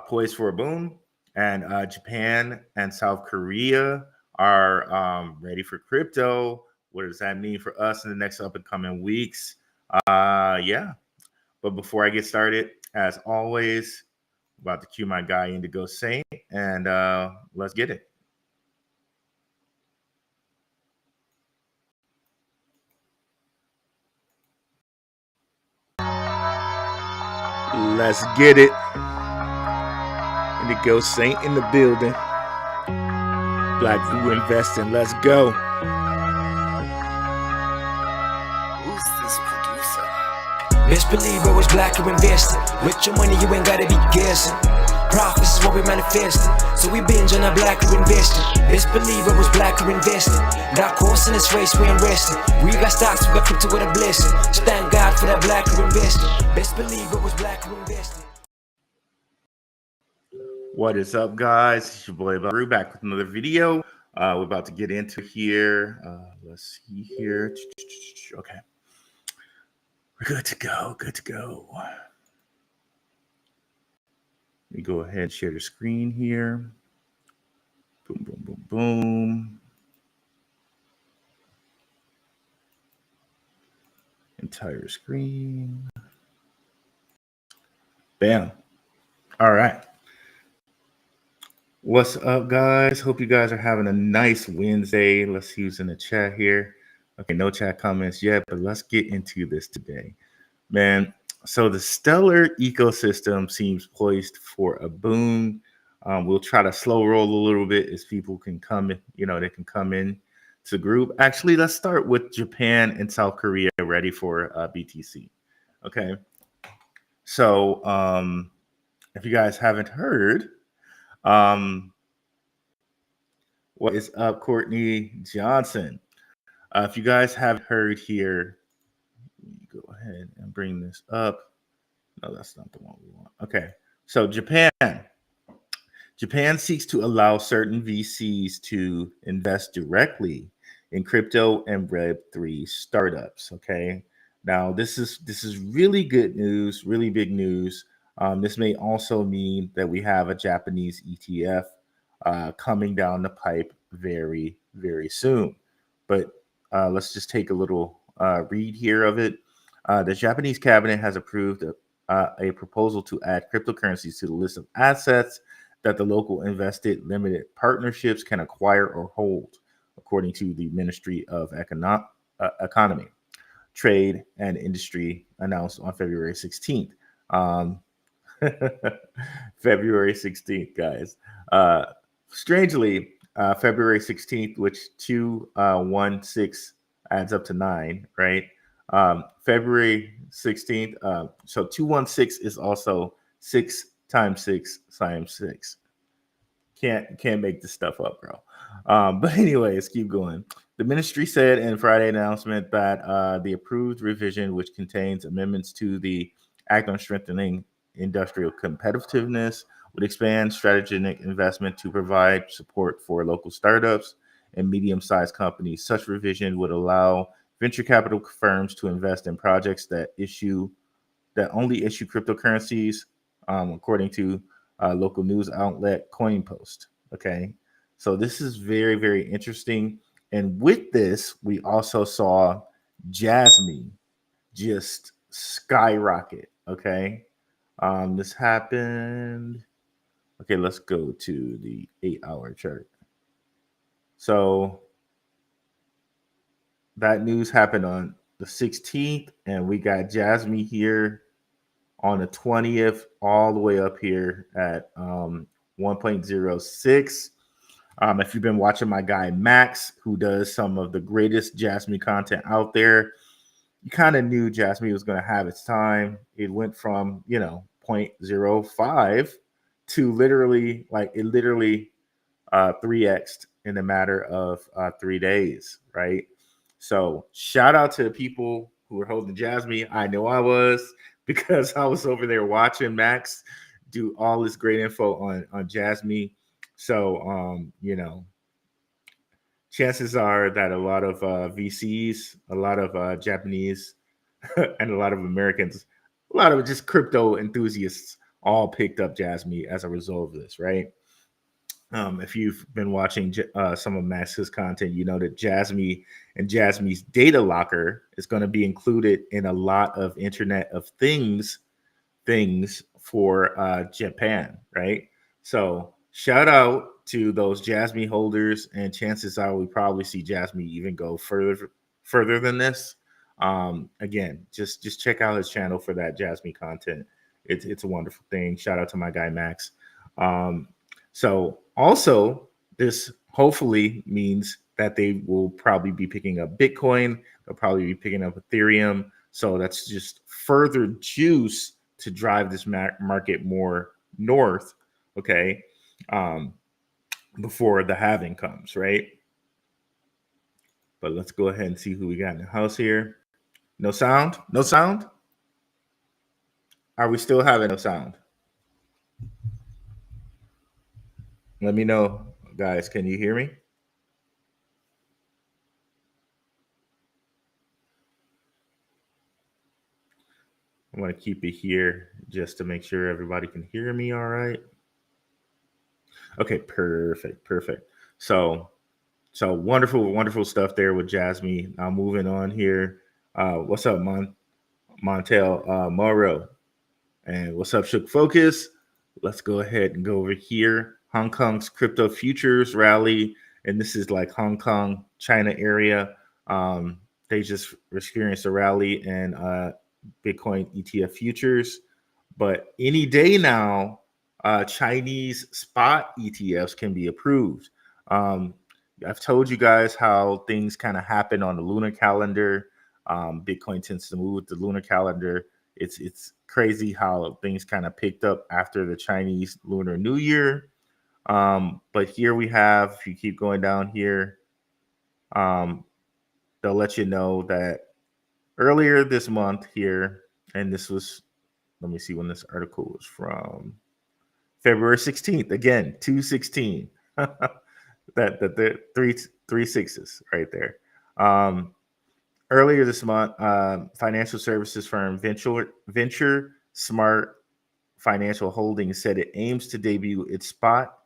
poised for a boom, and Japan and South Korea are ready for crypto. What does that mean for us in the next up and coming weeks? Yeah. But before I get started, as always, about to cue my guy Indigo Saint, and let's get it. Let's get it. Indigo Saint in the building. Black View Investing. Let's go. Who's this producer? Best believe I was black or invested. With your money, you ain't gotta be guessing. Profits is what we manifested. So we binge on our black or invested. Best believe I was black or invested. Got course in this race, we ain't resting. We got stocks, we got crypto with a blessing. So thank God for that black or invested. Best believe I was black or invested. What is up, guys? It's your boy Baru back with another video. We're about to get into here. Let's see here. Okay. We're good to go. Good to go. Let me go ahead and share the screen here. Boom, boom, boom, boom. Entire screen. Bam. All right. What's up, guys? Hope you guys are having a nice Wednesday. Let's see who's in the chat here. Okay, no chat comments yet, but let's get into this today. Man, so the stellar ecosystem seems poised for a boom. We'll try to slow roll a little bit as people can come in, they can come in to the group. Actually, let's start with Japan and South Korea ready for BTC. Okay. So if you guys haven't heard, what is up, Courtney Johnson? If you guys haven't heard here, let me go ahead and bring this up. No, that's not the one we want. Okay, so Japan seeks to allow certain VCs to invest directly in crypto and Web3 startups. Okay, now this is really good news, really big news. This may also mean that we have a Japanese ETF coming down the pipe very, very soon. But let's just take a little read here of it. The Japanese cabinet has approved a proposal to add cryptocurrencies to the list of assets that the local invested limited partnerships can acquire or hold, according to the Ministry of Economy, Trade, and Industry announced on February 16th. February 16th, guys. Strangely, February 16th, which 216 adds up to 9, right? February 16th. So 216 is also 6 times 6 times 6. Can't make this stuff up, bro. But anyways, keep going. The ministry said in Friday announcement that the approved revision, which contains amendments to the Act on Strengthening Industrial Competitiveness, would expand strategic investment to provide support for local startups and medium-sized companies. Such revision would allow venture capital firms to invest in projects that only issue cryptocurrencies, according to local news outlet CoinPost. Okay, so this is very, very interesting. And with this, we also saw Jasmine just skyrocket. Okay. This happened. Okay, let's go to the 8-hour chart. So that news happened on the 16th, and we got Jasmine here on the 20th, all the way up here at 1.06. If you've been watching my guy Max, who does some of the greatest Jasmine content out there, you kind of knew Jasmine was going to have its time. It went from 0.05 to literally 3x'd in a matter of 3 days, right? So shout out to the people who were holding Jasmine. I know I was, because I was over there watching Max do all this great info on Jasmine. So chances are that a lot of VCs, a lot of Japanese, and a lot of Americans, a lot of just crypto enthusiasts all picked up Jasmy as a result of this, right? If you've been watching some of Max's content, you know that Jasmy and Jasmy's data locker is going to be included in a lot of Internet of things for Japan, right? So shout out to those Jasmy holders, and chances are we probably see Jasmy even go further than this. Again, just check out his channel for that Jasmy content. It's a wonderful thing. Shout out to my guy Max. So also, this hopefully means that they will probably be picking up Bitcoin. They'll probably be picking up Ethereum. So that's just further juice to drive this market more north, okay, before the halving comes, right? But let's go ahead and see who we got in the house here. No sound? No sound? Are we still having no sound? Let me know, guys. Can you hear me? I want to keep it here just to make sure everybody can hear me all right. Okay, perfect. So wonderful stuff there with Jasmy. Now moving on here. What's up, Montel Morrow? And what's up, Shook Focus? Let's go ahead and go over here. Hong Kong's crypto futures rally, and this is like Hong Kong, China area. They just experienced a rally in Bitcoin ETF futures, but any day now, Chinese spot ETFs can be approved. I've told you guys how things kind of happen on the lunar calendar. Bitcoin tends to move with the lunar calendar. It's crazy how things kind of picked up after the Chinese Lunar New Year. But here we have, if you keep going down here, they'll let you know that earlier this month here, and this was, let me see when this article was from, February 16th, again, 216. that the three sixes right there. Earlier this month, financial services firm Venture Smart Financial Holdings said it aims to debut its spot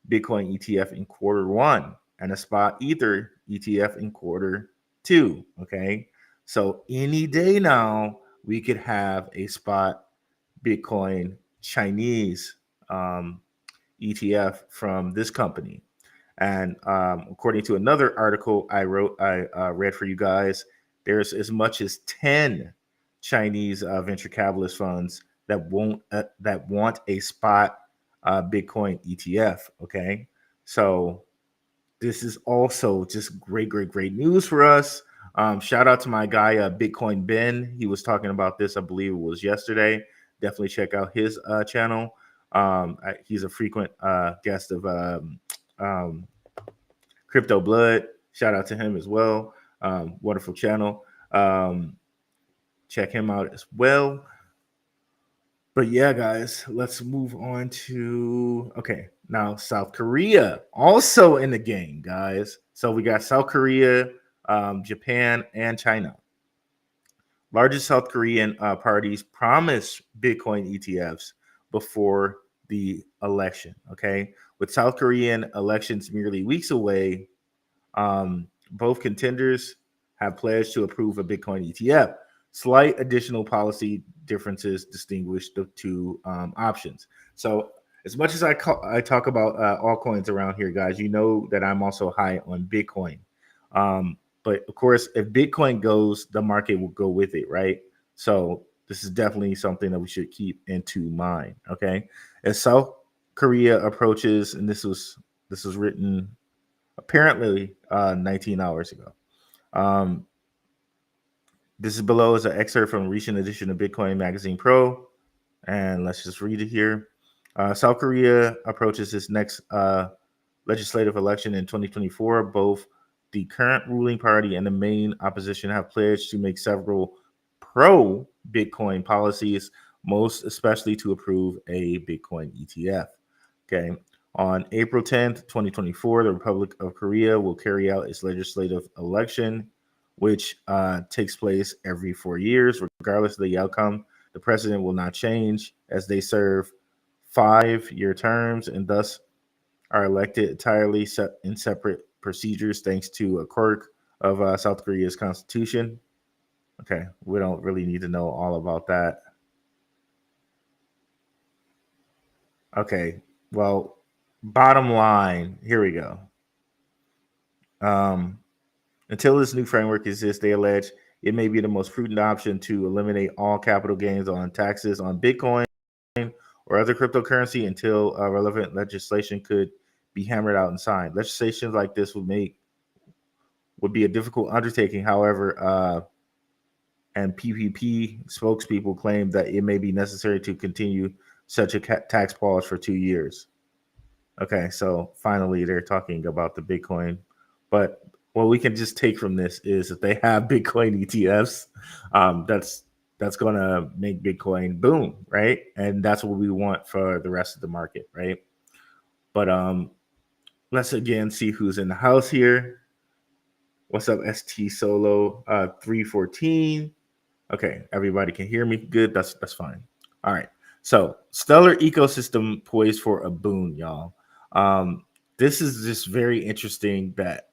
Bitcoin ETF in Q1 and a spot Ether ETF in Q2. Okay, so any day now we could have a spot Bitcoin Chinese ETF from this company. And according to another article I read for you guys, there's as much as 10 Chinese venture capitalist funds that want a spot Bitcoin ETF. Okay, so this is also just great news for us. Shout out to my guy Bitcoin Ben. He was talking about this, I believe it was yesterday. Definitely check out his channel. He's a frequent guest of Crypto Blood. Shout out to him as well. Wonderful channel. Check him out as well. But yeah, guys, let's move on to, okay, now South Korea also in the game, guys. So we got South Korea, Japan, and China. Largest South Korean parties promise Bitcoin ETFs before the election. Okay, with South Korean elections merely weeks away, both contenders have pledged to approve a Bitcoin ETF. Slight additional policy differences distinguish the two options. So, as much as I talk about altcoins around here, guys, you know that I'm also high on Bitcoin. But of course, if Bitcoin goes, the market will go with it, right? So this is definitely something that we should keep into mind. Okay, as South Korea approaches, and this was written apparently 19 hours ago. This is below is an excerpt from a recent edition of Bitcoin Magazine Pro, and let's just read it here. South Korea approaches its next legislative election in 2024. Both the current ruling party and the main opposition have pledged to make several pro-Bitcoin policies, most especially to approve a Bitcoin ETF. Okay. On April 10th, 2024, the Republic of Korea will carry out its legislative election, which takes place every 4 years. Regardless of the outcome, the president will not change as they serve 5-year terms and thus are elected entirely in separate procedures thanks to a quirk of South Korea's constitution. Okay, we don't really need to know all about that. Okay, well, bottom line, here we go. Until this new framework exists, they allege it may be the most prudent option to eliminate all capital gains on taxes on Bitcoin or other cryptocurrency until relevant legislation could be hammered out and signed. Legislation like this would be a difficult undertaking. However, and PPP spokespeople claim that it may be necessary to continue such a tax pause for 2 years. Okay, so finally they're talking about the Bitcoin, but what we can just take from this is that they have Bitcoin ETFs. That's going to make Bitcoin boom, right? And that's what we want for the rest of the market, right? But let's again see who's in the house here. What's up, ST Solo 314? Okay, everybody can hear me. Good, that's fine. All right. So Stellar ecosystem poised for a boon, y'all. This is just very interesting that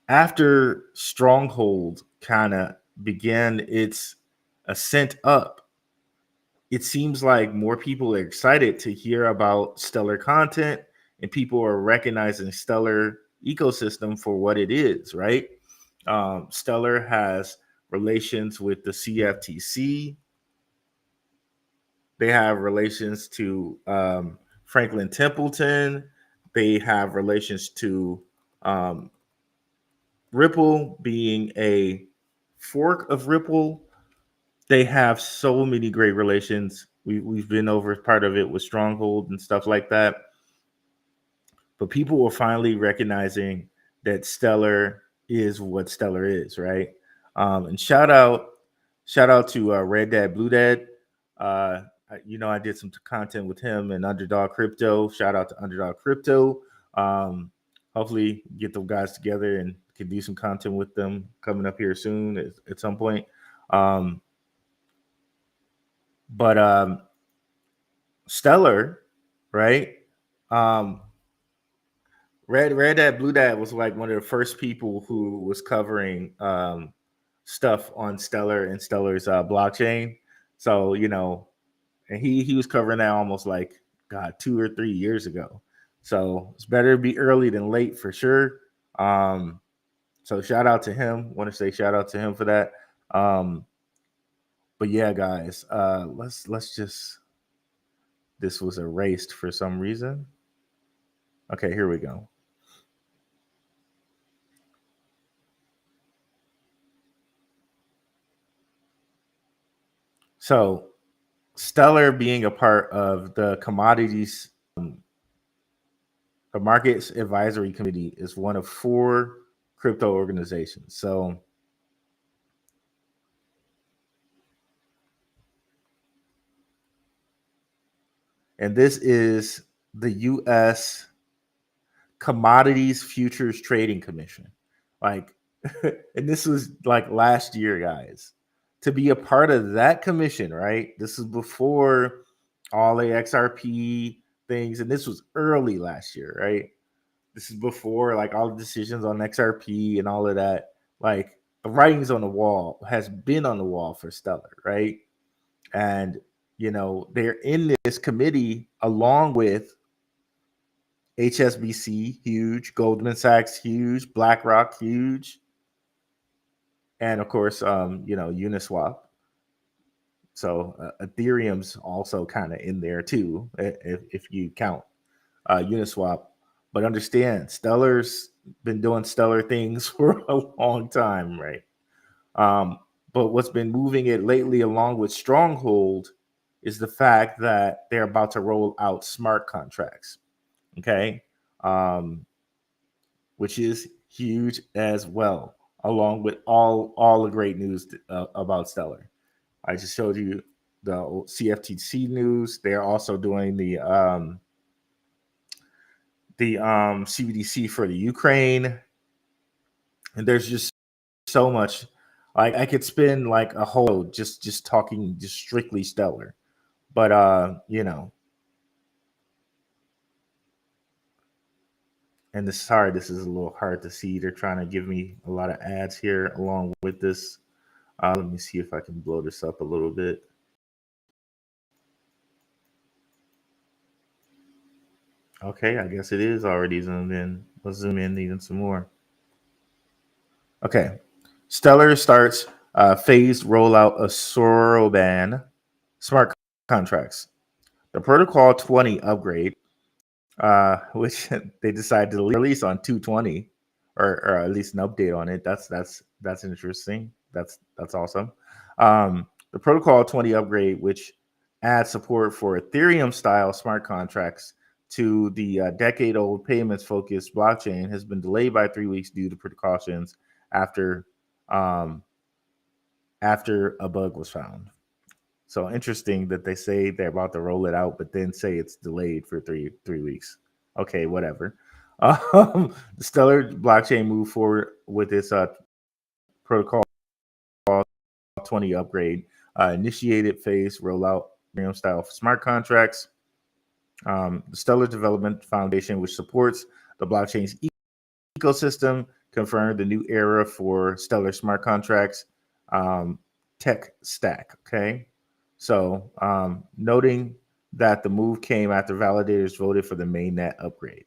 after Stronghold kind of began its ascent up, it seems like more people are excited to hear about Stellar content and people are recognizing Stellar ecosystem for what it is, right? Stellar has relations with the CFTC. They have relations to Franklin Templeton. They have relations to Ripple being a fork of Ripple. They have so many great relations. We've been over part of it with Stronghold and stuff like that. But people are finally recognizing that Stellar is what Stellar is, right? And shout out to Red Dad Blue Dad. I did some content with him and Underdog Crypto. Shout out to Underdog Crypto. Hopefully get those guys together and can do some content with them coming up here soon at some point. But Stellar, right? Red Dad Blue Dad was like one of the first people who was covering stuff on Stellar and Stellar's blockchain. So, and he was covering that almost like 2 or 3 years ago. So it's better to be early than late for sure. So shout out to him. Want to say shout out to him for that. But yeah, guys, let's just. This was erased for some reason. Okay, here we go. So Stellar being a part of the commodities, the Markets Advisory Committee is one of 4 crypto organizations. So and this is the U.S. Commodities Futures Trading Commission. Like, and this was like last year, guys. To be a part of that commission, right? This is before all the XRP things, and this was early last year, right? This is before like all the decisions on XRP and all of that. Like the writings on the wall has been on the wall for Stellar, right? And they're in this committee along with HSBC, huge, Goldman Sachs, huge, BlackRock, huge, and of course, Uniswap. So Ethereum's also kind of in there too, if you count Uniswap. But understand, Stellar's been doing Stellar things for a long time, right? But what's been moving it lately, along with Stronghold, is the fact that they're about to roll out smart contracts. Okay, which is huge as well, along with all the great news about Stellar. I just showed you the CFTC news. They're also doing the CBDC for the Ukraine, and there's just so much. Like I could spend like a whole just talking just strictly Stellar, but and this is a little hard to see. They're trying to give me a lot of ads here along with this. Let me see if I can blow this up a little bit. Okay, I guess it is already zoomed in. Let's zoom in even some more. Okay, Stellar starts phased rollout of Soroban smart contracts. The Protocol 20 upgrade, which they decided to release on 220, or at least an update on it. That's interesting. That's awesome. The Protocol 20 upgrade, which adds support for Ethereum style smart contracts to the decade-old payments-focused blockchain, has been delayed by 3 weeks due to precautions after um, after a bug was found. So interesting that they say they're about to roll it out, but then say it's delayed for three weeks. Okay, whatever. The Stellar blockchain moved forward with its protocol 20 upgrade, initiated phase rollout Ethereum style smart contracts. The Stellar Development Foundation, which supports the blockchain's ecosystem, confirmed the new era for Stellar smart contracts tech stack. Okay. So, noting that the move came after validators voted for the mainnet upgrade.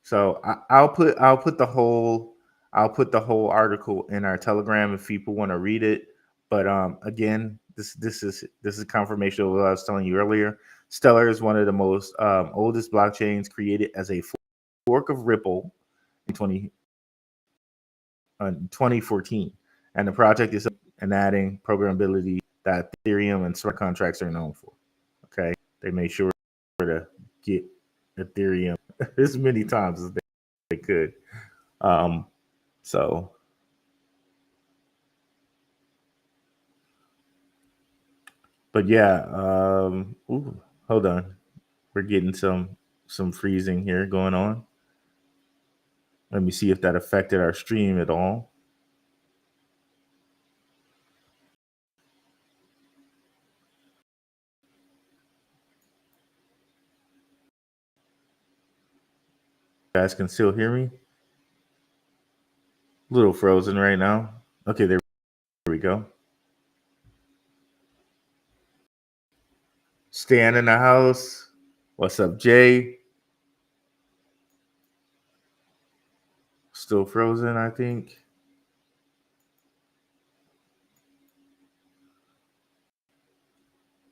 So I'll put the whole article in our Telegram if people want to read it. But again, this is confirmation of what I was telling you earlier. Stellar is one of the most oldest blockchains created as a fork of Ripple in 2014, and the project is adding programmability that Ethereum and smart contracts are known for. Okay, they made sure to get Ethereum as many times as they could. Um, so, but yeah, hold on, we're getting some freezing here going on. Let me see if that affected our stream at all. You guys can still hear me? A little frozen right now. Okay, there we go. Stan in the house. What's up, Jay? Still frozen, I think.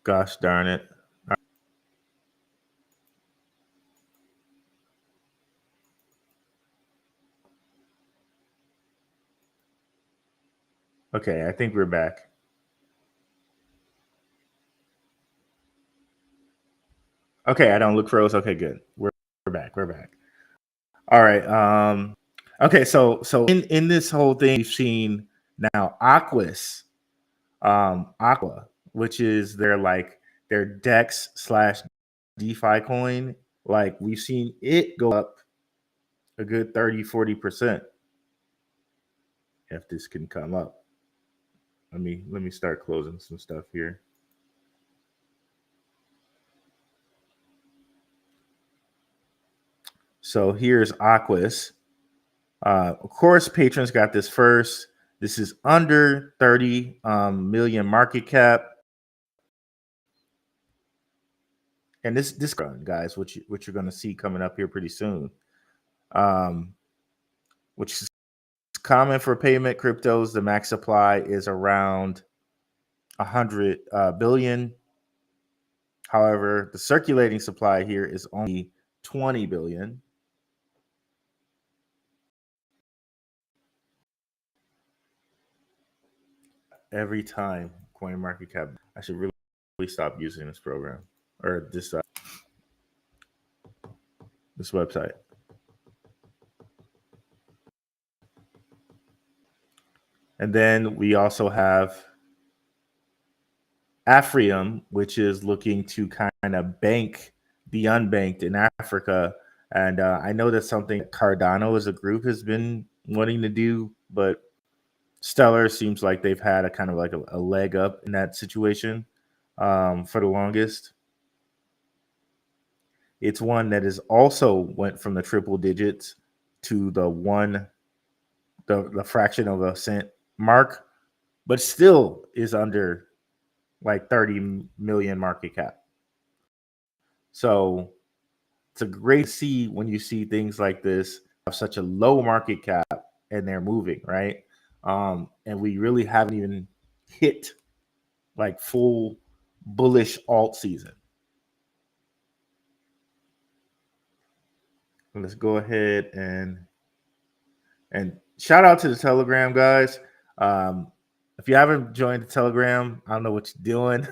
Gosh darn it. Okay, I think we're back. Okay, I don't look froze. Okay, good. We're back. We're back. All right. Okay, so in this whole thing, we've seen now Aqua, which is their Dex slash DeFi coin. Like we've seen it go up a good 30-40%. If this can come up. Let me start closing some stuff here. So here's Aquas. Of course, patrons got this first. This is under 30 million market cap. And this guys, what you're going to see coming up here pretty soon, which is common for payment cryptos. The max supply is around 100 billion. However, the circulating supply here is only 20 billion. Every time coin market cap, I should really stop using this program or this website. And then we also have Afrium, which is looking to kind of bank the unbanked in Africa. And I know that's something Cardano as a group has been wanting to do, but Stellar seems like they've had a kind of like a leg up in that situation for the longest. It's one that is also went from the triple digits to the fraction of a cent mark, but still is under like 30 million market cap. So it's a great see when you see things like this have such a low market cap and they're moving, right? And we really haven't even hit like full bullish alt season. Let's go ahead and shout out to the Telegram guys. If you haven't joined the Telegram, I don't know what you're doing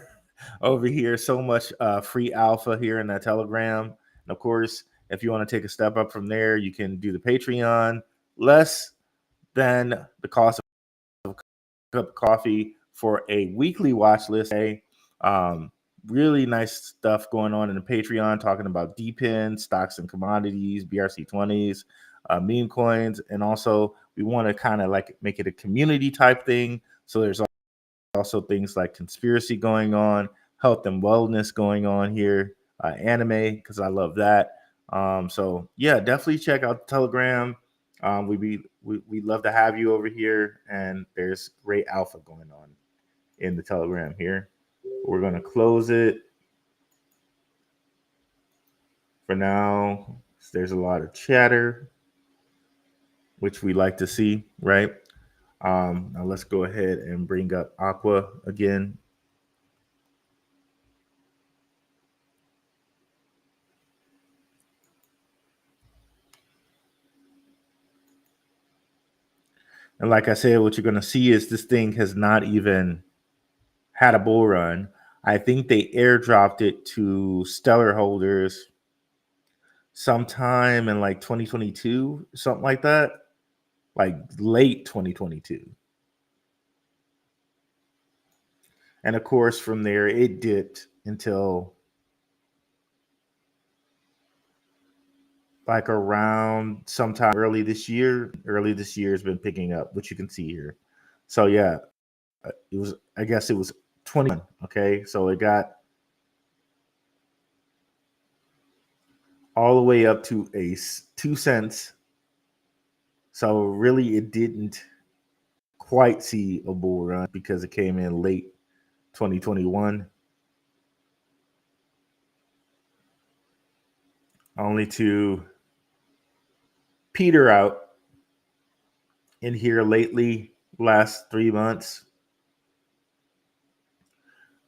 over here. So much free alpha here in the Telegram. And of course, if you want to take a step up from there, you can do the Patreon. Less than the cost of a cup of coffee for a weekly watch list. Really nice stuff going on in the Patreon, talking about DPIN, stocks and commodities, BRC20s, meme coins, and also we want to kind of like make it a community type thing. So there's also things like conspiracy going on, health and wellness going on here, anime, because I love that. So yeah, definitely check out the Telegram. We'd love to have you over here, and there's great alpha going on in the Telegram here. We're going to close it for now. There's a lot of chatter, which we like to see, right? Now let's go ahead and bring up Aqua again. And like I said, what you're going to see is this thing has not even had a bull run. I think they airdropped it to Stellar holders sometime in like 2022, something like that, like late 2022. And of course, from there, it dipped until like around sometime early this year. Early this year has been picking up, which you can see here. So yeah, it was, I guess it was 21. Okay, so it got all the way up to 2 cents. So really, it didn't quite see a bull run because it came in late 2021, only to peter out in here lately. Last 3 months,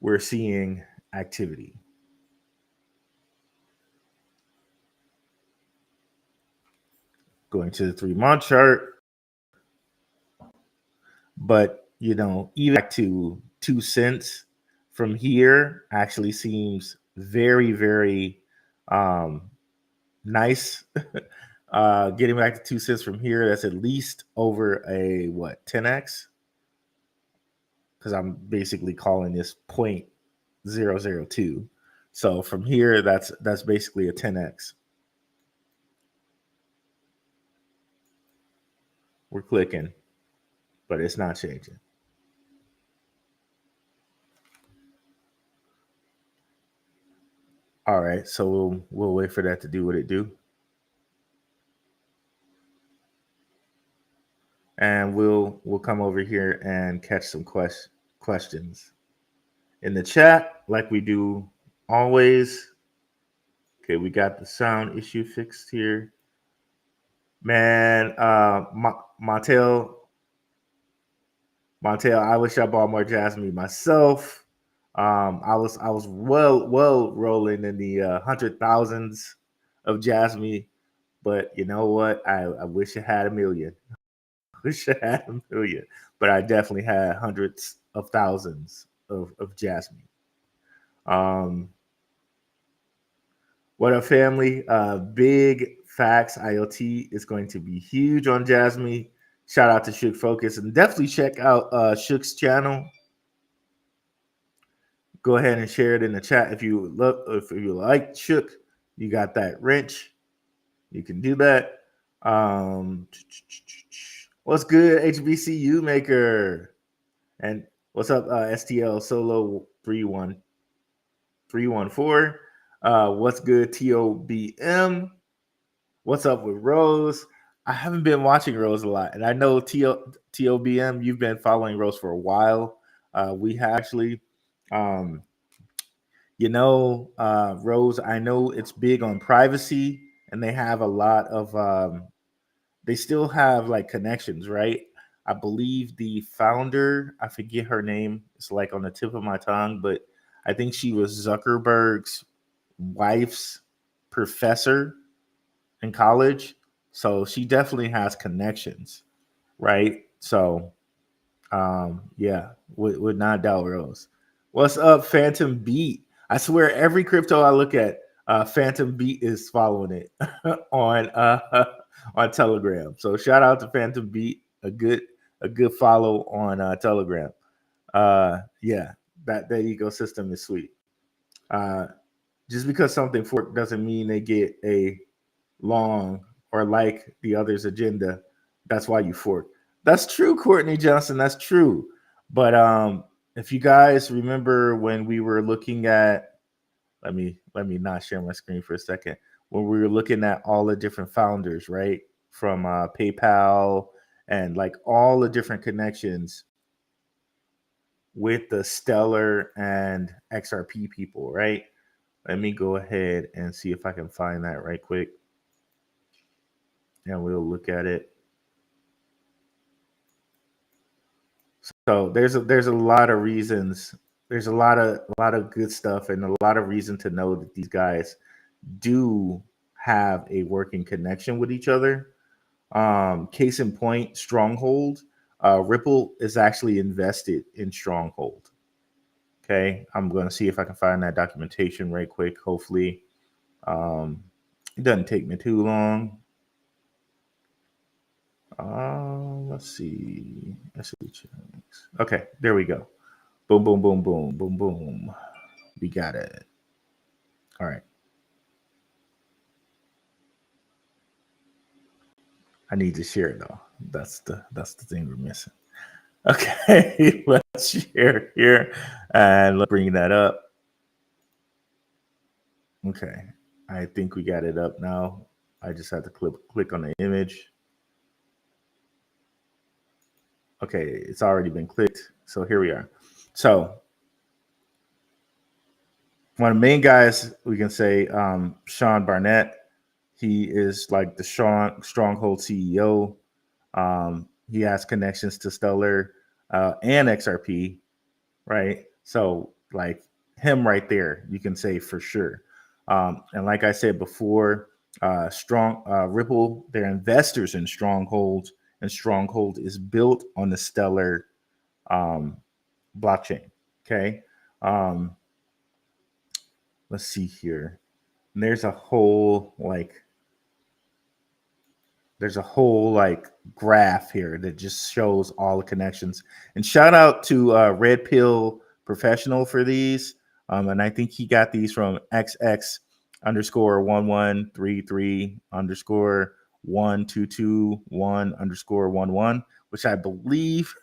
we're seeing activity. Going to the 3-month chart, but you know, even back to 2 cents from here actually seems very, very nice. Getting back to 2 cents from here, that's at least over a 10x, because I'm basically calling this 0.002. So from here, that's basically a 10x. We're clicking, but it's not changing. All right, so we'll wait for that to do what it do. And we'll come over here and catch some questions in the chat like we do always. Okay, we got the sound issue fixed here. Man, Montel, I wish I bought more Jasmine myself. I was well rolling in the hundred thousands of Jasmine, but you know what? I wish I had a million. Wish I had a million, but I definitely had hundreds of thousands of Jasmine. What up, family? Big Facts IoT is going to be huge on Jasmine. Shout out to Shook Focus, and definitely check out Shook's channel. Go ahead and share it in the chat if you like Shook. You got that wrench. You can do that. What's good, HBCU maker? And what's up, STL Solo 314? What's good, TOBM? What's up with Rose? I haven't been watching Rose a lot, and I know TOBM, you've been following Rose for a while. We have actually, um, Rose, I know it's big on privacy, and they have a lot of, they still have like connections, right? I believe the founder, I forget her name, it's like on the tip of my tongue, but I think she was Zuckerberg's wife's professor in college. So she definitely has connections, right? So yeah, would not doubt Rose. What's up, Phantom Beat? I swear every crypto I look at, Phantom Beat is following it on on Telegram. So shout out to Phantom Beat, a good follow on Telegram. Yeah, that ecosystem is sweet. Uh, just because something fork doesn't mean they get a long or like the other's agenda. That's why you fork. That's true, Courtney Johnson. That's true. But if you guys remember when we were looking at, let me not share my screen for a second. When we were looking at all the different founders, right, from PayPal and like all the different connections with the Stellar and XRP people, right? Let me go ahead and see if I can find that right quick, and we'll look at it. So there's a lot of reasons. There's a lot of good stuff and a lot of reason to know that these guys do have a working connection with each other. Case in point, Stronghold. Ripple is actually invested in Stronghold. Okay, I'm going to see if I can find that documentation right quick. Hopefully, it doesn't take me too long. Let's see. Okay, there we go. Boom, boom, boom, boom, boom, boom. We got it. All right. I need to share it though. That's the thing we're missing. Okay, let's share here and let's bring that up. Okay, I think we got it up now. I just have to click on the image. Okay, it's already been clicked. So here we are. So one of the main guys we can say, Sean Barnett. He is like the Stronghold CEO. He has connections to Stellar and XRP, right? So like him right there, you can say for sure. And like I said before, Ripple, they're investors in Stronghold, and Stronghold is built on the Stellar blockchain. Okay. Um, let's see here. And there's a whole like graph here that just shows all the connections. And shout out to Red Pill Professional for these. And I think he got these from XX underscore 1133 underscore 1221 underscore 11, which I believe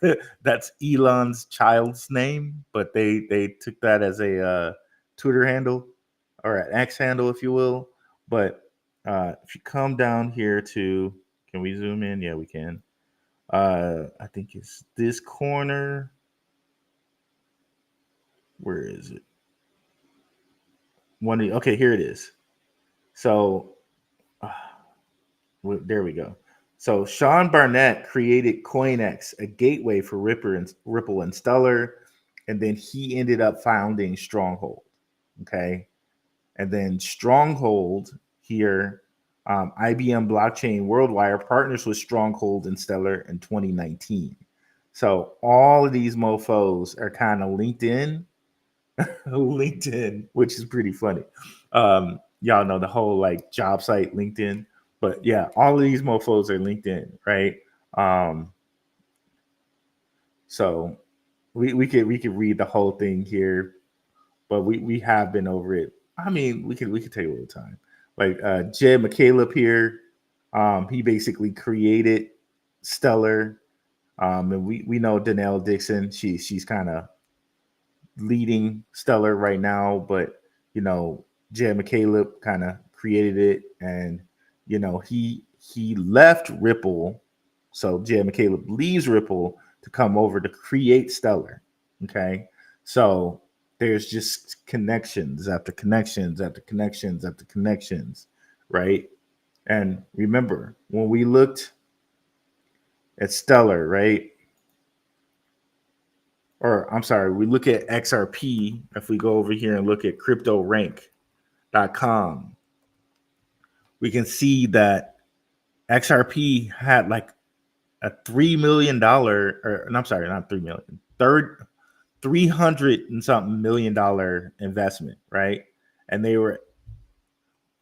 that's Elon's child's name, but they took that as a Twitter handle or an X handle, if you will. But if you come down here to, can we zoom in? Yeah, we can. I think it's this corner. Where is it? Okay, here it is. So there we go. So Sean Barnett created CoinEx, a gateway for Ripple and Stellar, and then he ended up founding Stronghold. Okay, and then Stronghold here, IBM Blockchain Worldwide partners with Stronghold and Stellar in 2019. So all of these mofos are kind of LinkedIn, which is pretty funny. Y'all know the whole like job site LinkedIn, but yeah, all of these mofos are LinkedIn, right? Um, so we could read the whole thing here, but we have been over it. I mean, we could take a little time. Like Jed McCaleb here, he basically created Stellar, and we know Danelle Dixon. She's kind of leading Stellar right now, but you know Jay McCaleb kind of created it, and he left Ripple, so Jay McCaleb leaves Ripple to come over to create Stellar. Okay, so there's just connections after connections after connections after connections, right? And remember, when we looked at Stellar, right? Or I'm sorry, we look at XRP. If we go over here and look at CryptoRank.com, we can see that XRP had like a $3 million, or I'm sorry, not 3 million, 300 and something $1 million investment, right? And they were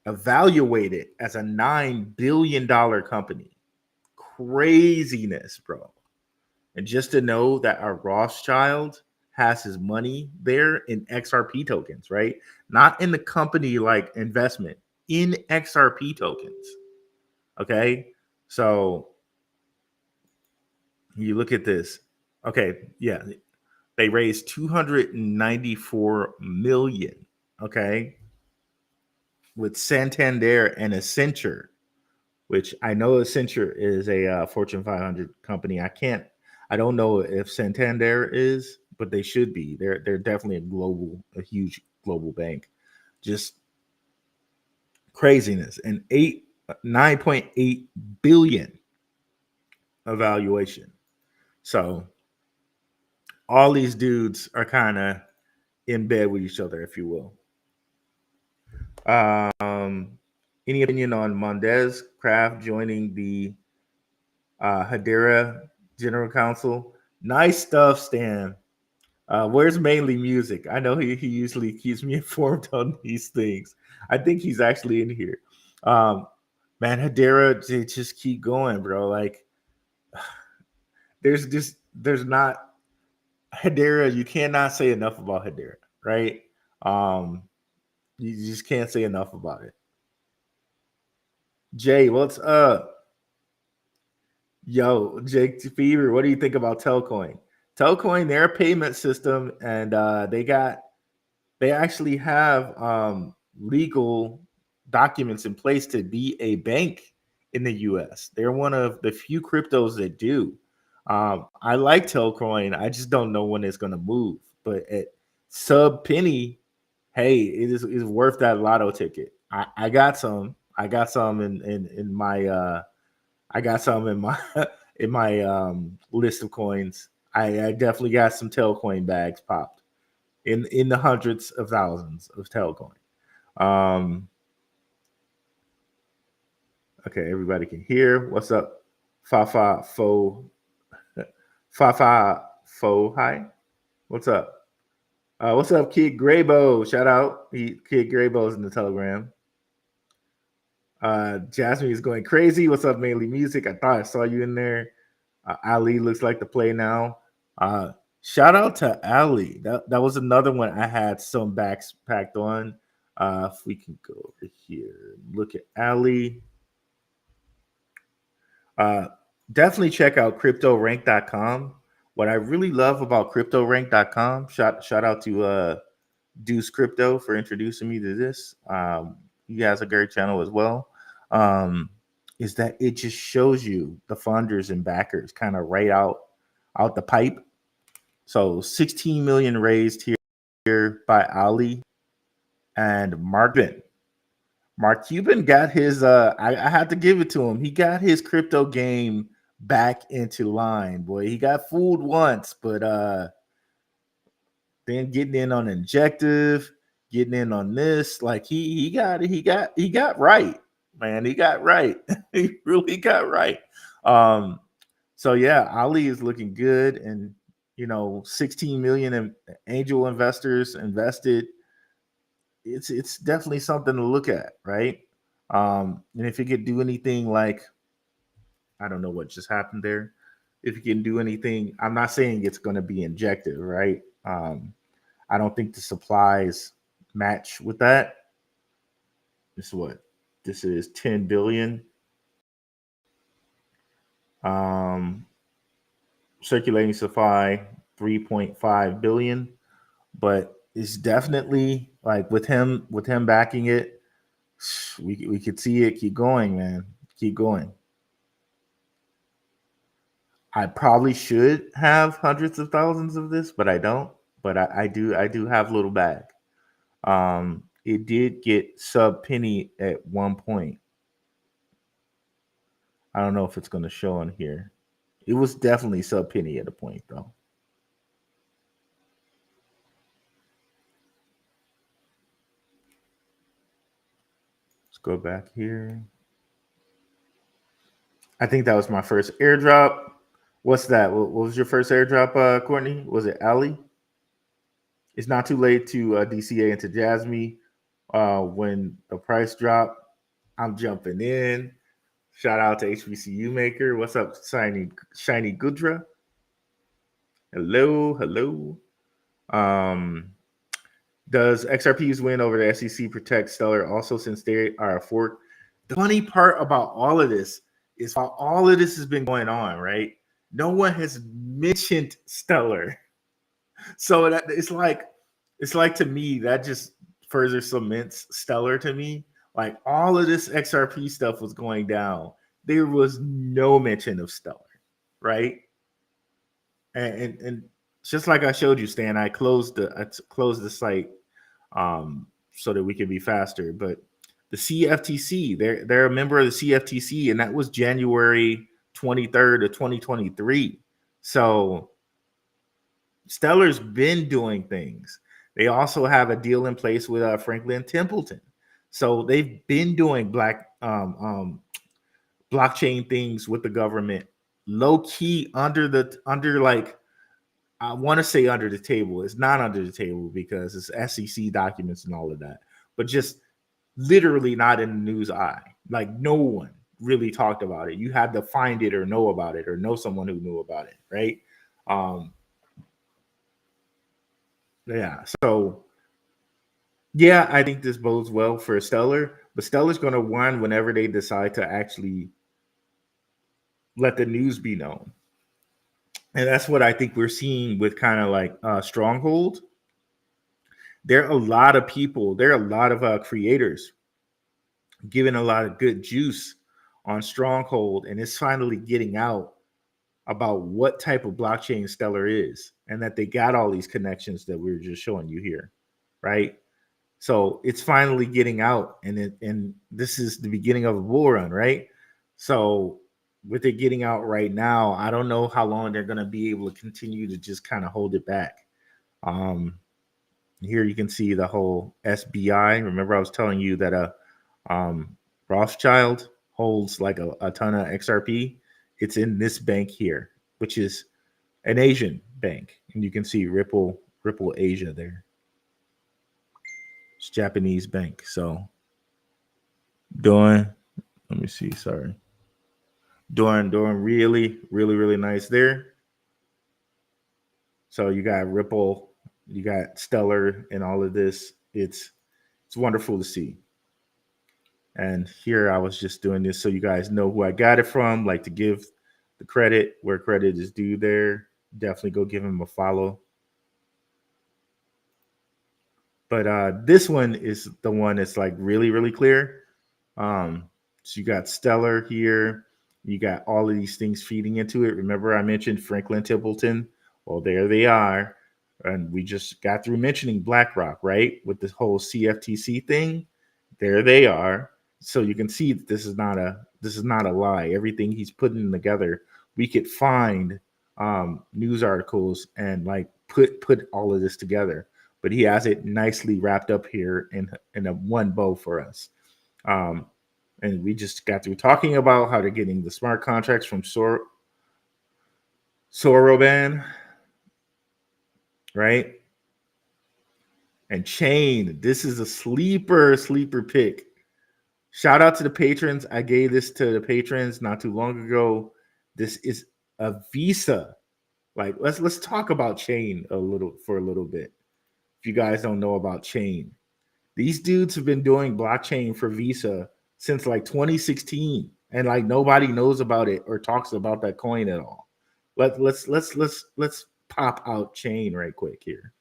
evaluated as a $9 billion company. Craziness, bro. And just to know that our Rothschild has his money there in XRP tokens, right? Not in the company like investment, in XRP tokens. Okay. So you look at this. Okay. Yeah. They raised 294 million. Okay. With Santander and Accenture, which I know Accenture is a Fortune 500 company. I don't know if Santander is, but they should be. They're definitely a huge global bank. Just craziness. And 9.8 billion evaluation. So all these dudes are kind of in bed with each other, if you will. Any opinion on Mondez Craft joining the Hedera General Counsel? Nice stuff, Stan. Where's mainly music? I know he usually keeps me informed on these things. I think he's actually in here. Man, Hedera, they just keep going, bro. Like, there's not Hedera. You cannot say enough about Hedera, right? You just can't say enough about it. Jay, what's up? Yo, Jake Fever, what do you think about Telcoin? Telcoin, they're a payment system, and they actually have legal documents in place to be a bank in the U.S. They're one of the few cryptos that do. I like Telcoin. I just don't know when it's going to move. But at sub penny, hey, it is worth that lotto ticket. I got some. I got some in my. I got some in my in my list of coins. I definitely got some Telcoin bags popped in the hundreds of thousands of Telcoin. Okay, everybody can hear. What's up? Fafa Fo Fafa Fo Hi. What's up? What's up, Kid Graybo? Shout out. Kid Graybo's in the Telegram. Jasmine is going crazy. What's up, Mainly Music? I thought I saw you in there. Ali looks like the play now. Shout out to Ali. That was another one I had some backs packed on. If we can go over here, look at Ali. Definitely check out CryptoRank.com. What I really love about CryptoRank.com, shout out to Deuce Crypto for introducing me to this. He has a great channel as well. Is that it just shows you the funders and backers kind of right out the pipe. So 16 million raised here by Ali and Mark Cuban. Mark Cuban got his I had to give it to him. He got his crypto game back into line, boy. He got fooled once, but then getting in on Injective, getting in on this, like he got right, man. He got right. He really got right. So yeah, Ali is looking good, and 16 million in angel investors invested. It's definitely something to look at, right? And if you could do anything like, I don't know what just happened there. If you can do anything, I'm not saying it's going to be injective, right? I don't think the supplies match with that. This is 10 billion. Circulating supply 3.5 billion, but it's definitely like with him backing it, we could see it keep going, man. Keep going. I probably should have hundreds of thousands of this, but I don't. But I do have little bag. It did get sub penny at one point. I don't know if it's going to show on here. It was definitely sub penny at a point though. Let's go back here. I think that was my first airdrop. What's that? What was your first airdrop, Courtney? Was it Ali? It's not too late to DCA into Jasmine. When the price drop, I'm jumping in. Shout out to HBCU Maker. What's up, Shiny Gudra? Hello, hello. Does XRP's win over the SEC protect Stellar also since they are a fork? The funny part about all of this is while all of this has been going on, right? No one has mentioned Stellar. So that it's like to me, that just further cements Stellar to me. Like all of this XRP stuff was going down. There was no mention of Stellar, right? And just like I showed you, Stan, I closed the site so that we can be faster. But the CFTC, they're a member of the CFTC, and that was January 23rd of 2023. So Stellar's been doing things. They also have a deal in place with Franklin Templeton. So they've been doing blockchain things with the government, low key under like I want to say under the table. It's not under the table because it's SEC documents and all of that, but just literally not in the news eye. Like no one really talked about it. You had to find it or know about it or know someone who knew about it, right? Yeah. So yeah, I think this bodes well for Stellar, but Stellar's going to win whenever they decide to actually let the news be known. And that's what I think we're seeing with kind of like Stronghold. There are a lot of people, there are a lot of creators giving a lot of good juice on Stronghold, and it's finally getting out about what type of blockchain Stellar is and that they got all these connections that we were just showing you here, right? So it's finally getting out, and this is the beginning of a bull run, right? So with it getting out right now, I don't know how long they're going to be able to continue to just kind of hold it back. Here you can see the whole SBI. Remember, I was telling you that Rothschild holds like a ton of XRP. It's in this bank here, which is an Asian bank, and you can see Ripple Asia there. It's Japanese bank. So let me see, sorry. Doing really nice there. So you got Ripple, you got Stellar, and all of this. It's wonderful to see. And here I was just doing this so you guys know who I got it from. Like to give the credit where credit is due there. Definitely go give him a follow. But this one is the one that's like really clear. So you got Stellar here. You got all of these things feeding into it. Remember, I mentioned Franklin Templeton. Well, there they are. And we just got through mentioning BlackRock, right? With this whole CFTC thing. There they are. So you can see that this is not a lie. Everything he's putting together, we could find news articles and like put all of this together. But he has it nicely wrapped up here in a one bow for us. And we just got through talking about how they're getting the smart contracts from Soroban, right? And Chain, this is a sleeper pick. Shout out to the patrons. I gave this to the patrons not too long ago. This is a Visa. Like let's talk about Chain for a little bit. If you guys don't know about Chain, these dudes have been doing blockchain for Visa since like 2016, and like nobody knows about it or talks about that coin at all. Let's pop out Chain right quick here.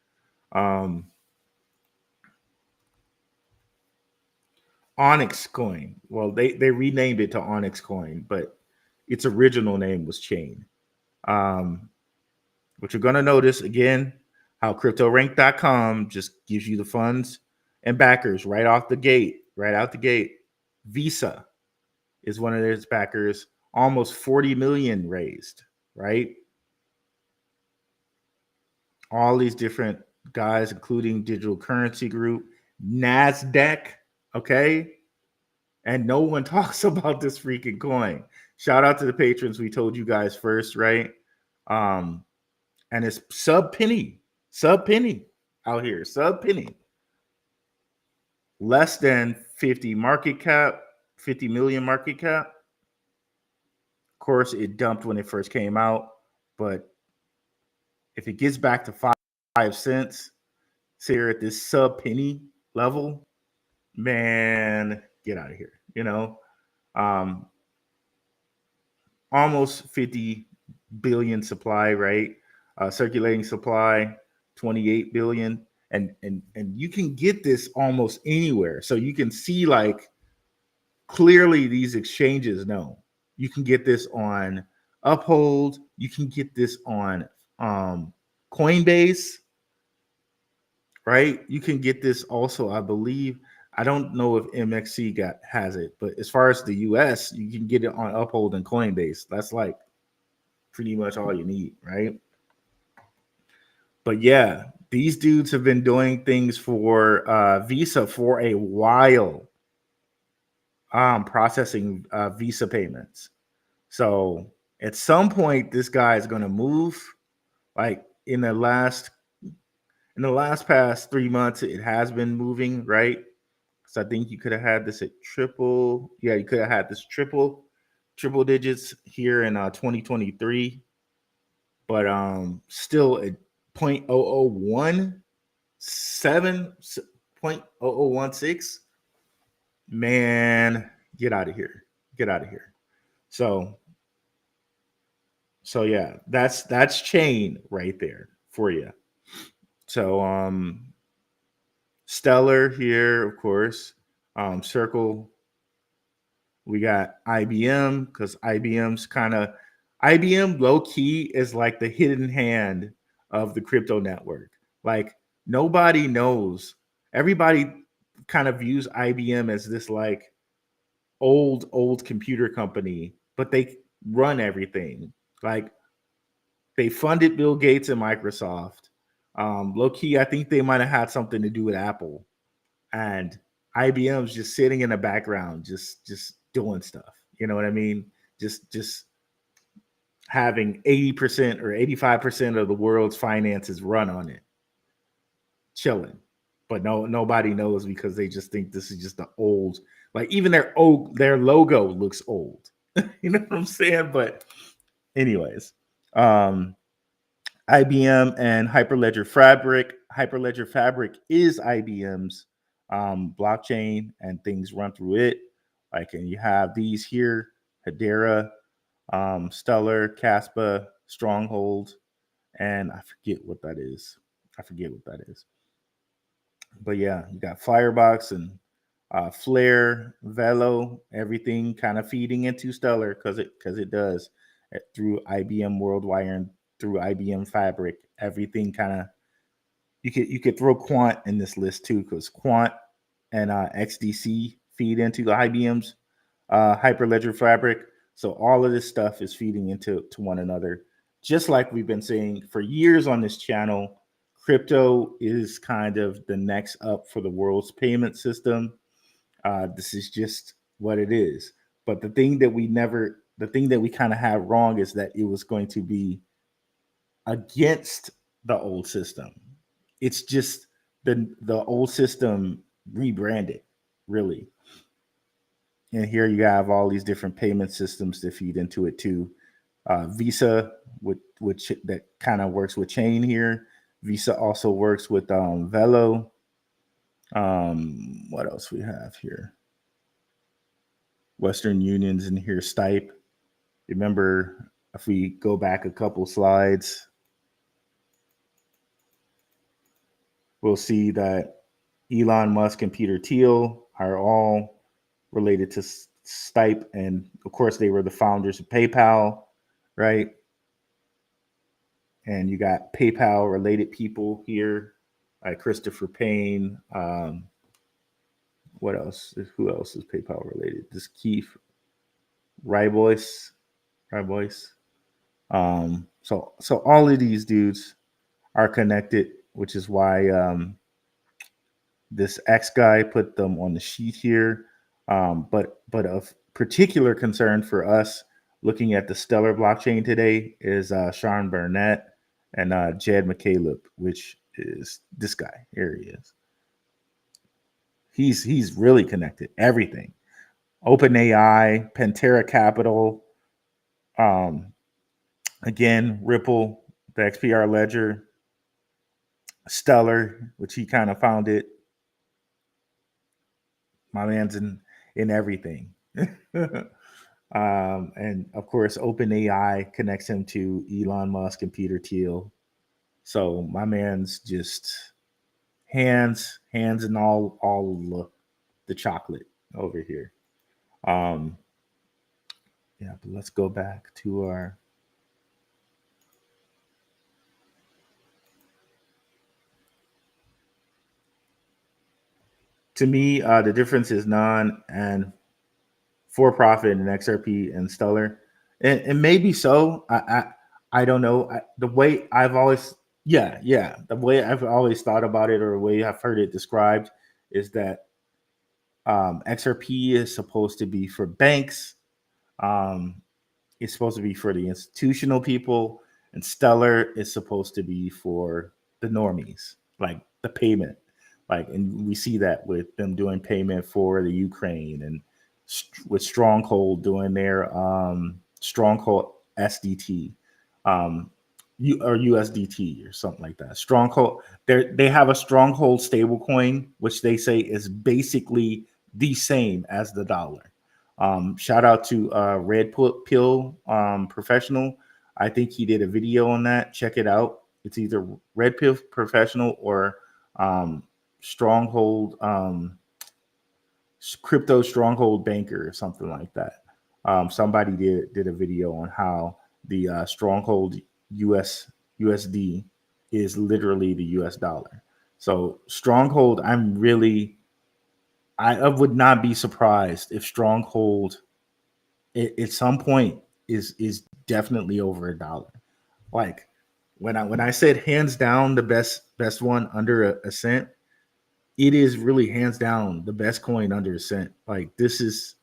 Onyx Coin. Well, they renamed it to Onyx Coin, but its original name was Chain. What you're going to notice again, how CryptoRank.com just gives you the funds and backers right off the gate, right out the gate. Visa is one of its backers, almost 40 million raised, right? All these different guys, including Digital Currency Group, NASDAQ, okay? And no one talks about this freaking coin. Shout out to the patrons. We told you guys first, right? And it's sub penny out here, sub penny. Less than 50 market cap, 50 million market cap. Of course, it dumped when it first came out, but if it gets back to 5 cents, here at this sub penny level, man, get out of here. Almost 50 billion supply, right? Circulating supply, 28 billion. And you can get this almost anywhere. So you can see like clearly these exchanges know. You can get this on Uphold. You can get this on Coinbase, right? You can get this also, I believe. I don't know if MXC has it, but as far as the US, you can get it on Uphold and Coinbase. That's like pretty much all you need, right? But yeah, these dudes have been doing things for Visa for a while, processing Visa payments. So at some point, this guy is going to move. Like in the last past 3 months, it has been moving, right? So I think you could have had this at triple. Yeah, you could have had this triple digits here in 2023, but still at 0.0017, 0.0016. Man, get out of here. So yeah, that's chain right there for you. So Stellar here, of course. Circle. We got IBM because IBM low key is like the hidden hand of the crypto network. Like nobody knows. Everybody kind of views IBM as this like old computer company, but they run everything. Like they funded Bill Gates and Microsoft. Low key, I think they might have had something to do with Apple, and IBM's just sitting in the background, just doing stuff. You know what I mean? Just having 80% or 85% of the world's finances run on it, chilling. But nobody knows because they just think this is just the old. Like even their logo looks old. You know what I'm saying? But anyways, IBM and Hyperledger Fabric. Hyperledger Fabric is IBM's blockchain, and things run through it. Like, and you have these here: Hedera, Stellar, Caspa, Stronghold, and I forget what that is. But yeah, you got Firebox and Flare, Velo, everything kind of feeding into Stellar because it does through IBM WorldWire and through IBM Fabric. Everything kind of you could throw Quant in this list too because Quant and XDC feed into the IBM's Hyperledger Fabric. So all of this stuff is feeding into one another. Just like we've been saying for years on this channel, crypto is kind of the next up for the world's payment system. This is just what it is. But the thing that we kind of had wrong is that it was going to be against the old system. It's just the old system rebranded, really. And here you have all these different payment systems that feed into it too. Visa, which that kind of works with Chain here. Visa also works with Velo. What else we have here? Western Union's in here. Stipe. Remember, if we go back a couple slides, we'll see that Elon Musk and Peter Thiel are all related to Stipe, and of course they were the founders of PayPal, right? And you got PayPal related people here, like Christopher Payne. What else? Who else is PayPal related? This Keith Rybois. So all of these dudes are connected, which is why this X guy put them on the sheet here. But of particular concern for us looking at the Stellar blockchain today is Sean Burnett and Jed McCaleb, which is this guy. Here he is. He's really connected. Everything. OpenAI, Pantera Capital, again, Ripple, the XPR ledger, Stellar, which he kind of founded. My man's in everything. And of course, OpenAI connects him to Elon Musk and Peter Thiel. So my man's just hands in all the chocolate over here. Yeah, but let's go back to our. To me, the difference is non and for profit in XRP and Stellar, and maybe so. I don't know. The way I've always the way I've always thought about it, or the way I've heard it described, is that XRP is supposed to be for banks. It's supposed to be for the institutional people, and Stellar is supposed to be for the normies, like the payment. And we see that with them doing payment for the Ukraine, and with Stronghold doing their Stronghold SDT, or USDT or something like that. Stronghold, they have a Stronghold stablecoin, which they say is basically the same as the dollar. Shout out to Red Pill Professional. I think he did a video on that. Check it out. It's either Red Pill Professional or Stronghold, Crypto Stronghold Banker or something like that. Somebody did a video on how the Stronghold USD is literally the US dollar. So Stronghold, I would not be surprised if Stronghold at some point is definitely over $1. Like when I said hands down the best one under a cent, it is really hands down the best coin under a cent. Like this is,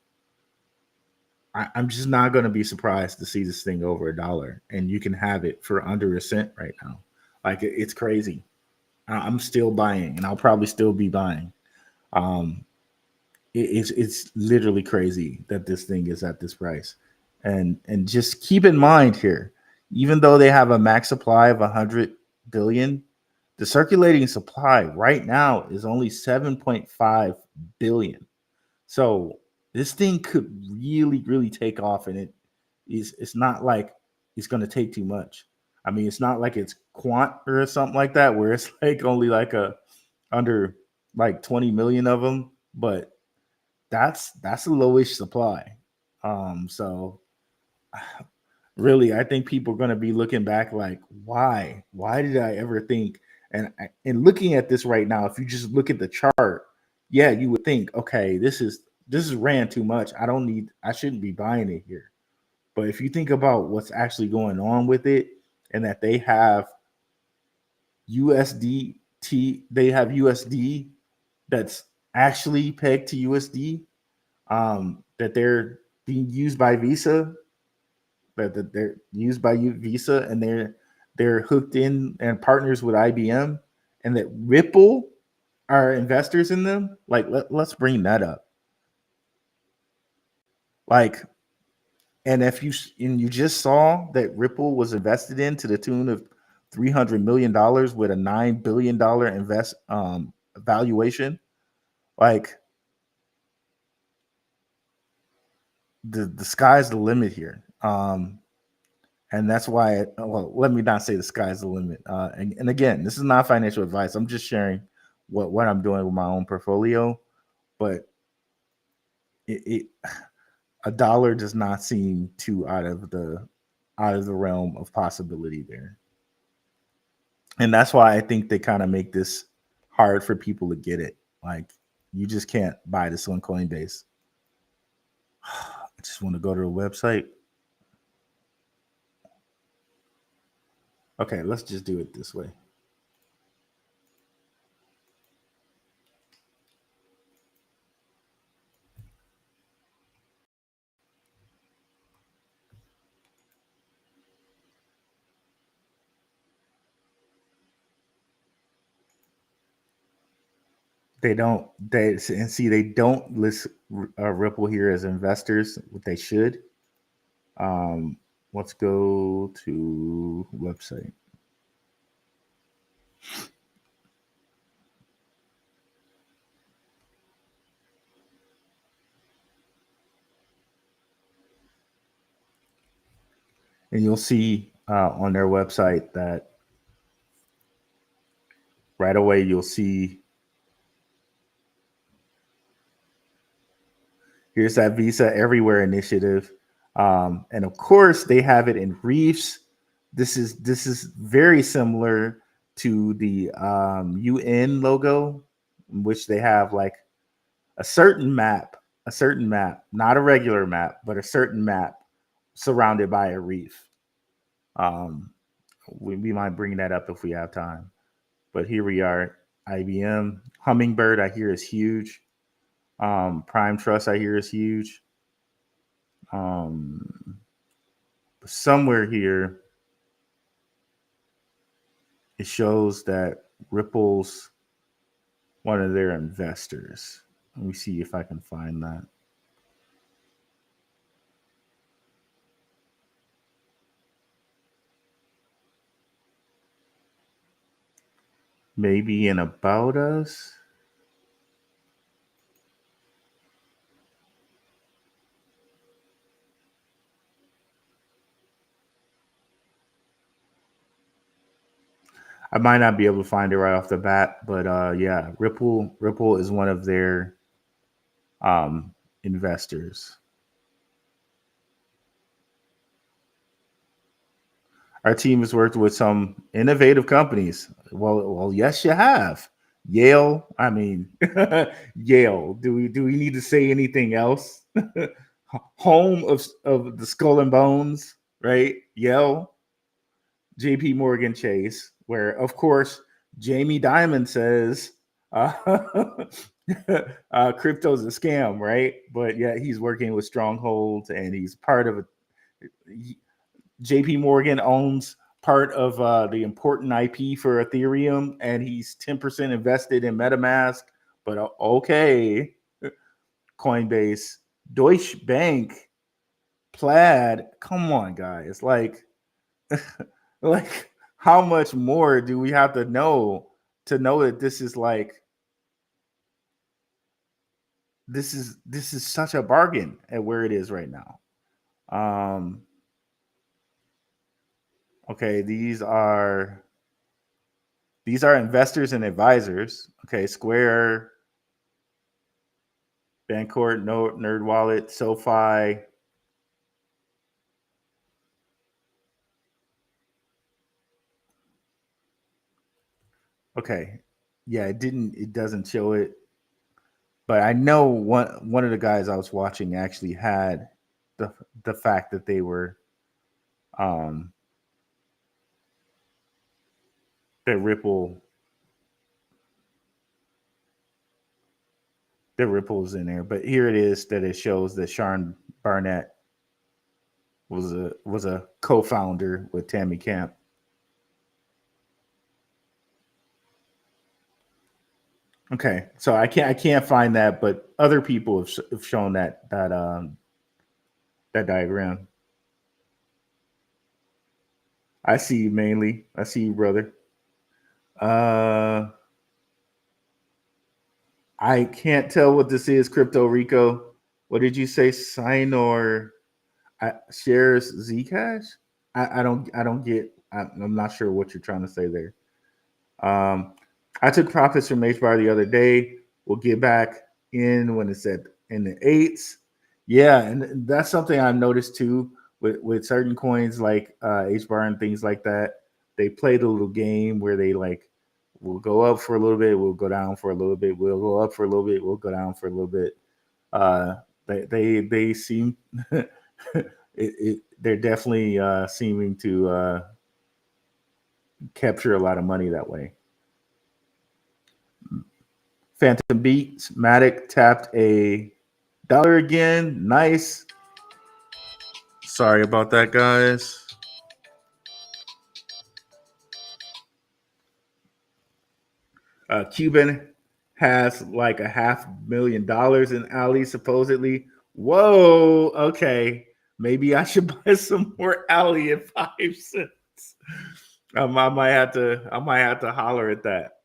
I'm just not going to be surprised to see this thing over $1, and you can have it for under a cent right now. Like it's crazy. I'm still buying, and I'll probably still be buying. It's literally crazy that this thing is at this price, and just keep in mind here, even though they have a max supply of 100 billion, the circulating supply right now is only 7.5 billion. So this thing could really take off, and it's not like it's going to take too much. I mean, it's not like it's quant or something like that, where it's like only like under like 20 million of them, but that's a lowish supply. So really, I think people are going to be looking back like, why did I ever think? And looking at this right now, if you just look at the chart, yeah, you would think, okay, this is ran too much. I shouldn't be buying it here. But if you think about what's actually going on with it, and that they have USD that's actually pegged to USD, that they're being used by Visa, that they're used by Visa, and they're hooked in and partners with IBM, and that Ripple are investors in them. Like let's bring that up. Like, and if you just saw that Ripple was invested in to the tune of $300 million with a $9 billion valuation, like the sky's the limit here. And that's why, let me not say the sky's the limit. And again, this is not financial advice. I'm just sharing what I'm doing with my own portfolio. But it a dollar does not seem too out of the realm of possibility there. And that's why I think they kind of make this hard for people to get it. Like, you just can't buy this on Coinbase. I just want to go to the website. Okay, let's just do it this way. They don't. They don't list Ripple here as investors. What they should. Let's go to website. And you'll see on their website that right away you'll see here's that Visa Everywhere initiative. And of course, they have it in reefs. This is very similar to the UN logo, in which they have like a certain map, not a regular map, but a certain map surrounded by a reef. We might bring that up if we have time. But here we are, IBM. Hummingbird, I hear, is huge. Prime Trust, I hear, is huge. Somewhere here, it shows that Ripple's one of their investors. Let me see if I can find that. Maybe in About Us. I might not be able to find it right off the bat, but yeah, Ripple is one of their investors. Our team has worked with some innovative companies. Well, yes, you have. Yale. I mean, Yale. Do we need to say anything else? Home of the Skull and Bones, right? Yale. J.P. Morgan Chase, where of course Jamie Dimon says crypto's a scam, right? But yeah, he's working with strongholds, and he's part of it. JP Morgan owns part of the important IP for Ethereum, and he's 10% invested in MetaMask. But okay, Coinbase, Deutsche Bank, Plaid. Come on, guys. Like, like, how much more do we have to know that this is like this is such a bargain at where it is right now? Okay, these are investors and advisors. Okay, Square, Bancorp, NerdWallet, SoFi. Okay, yeah, it doesn't show it, but I know one of the guys I was watching actually had the fact that they were that Ripple is in there. But here it is that it shows that Sharon Barnett was a co-founder with Tammy Camp. Okay, so I can't find that, but other people have shown that diagram. I see you mainly. I see you, brother. I can't tell what this is, Crypto Rico. What did you say? Sign or shares Zcash? I don't get. I'm not sure what you're trying to say there. I took profits from HBAR the other day. We'll get back in when it's at in the eights. Yeah, and that's something I've noticed too with certain coins like H bar and things like that. They play the little game where they like we'll go up for a little bit, we'll go down for a little bit, we'll go up for a little bit, we'll go down for a little bit. They seem they're definitely seeming to capture a lot of money that way. Phantom Beats, Matic tapped a dollar again. Nice. Sorry about that, guys. Cuban has like $500,000 in Ali supposedly. Whoa. Okay. Maybe I should buy some more Ali at 5 cents. I might have to holler at that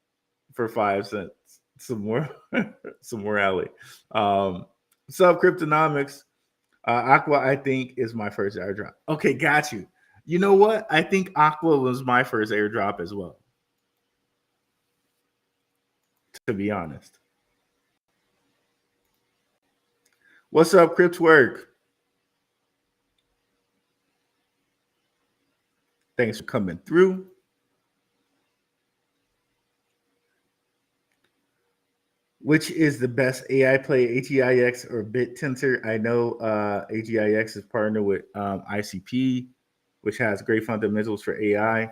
for 5 cents. Some more, some more Ali. Sub Cryptonomics. Aqua, I think, is my first airdrop. Okay, got you. You know what? I think Aqua was my first airdrop as well. To be honest. What's up, Cryptwork? Thanks for coming through. Which is the best AI play, AGIX or BitTensor? I know AGIX is partnered with ICP, which has great fundamentals for AI.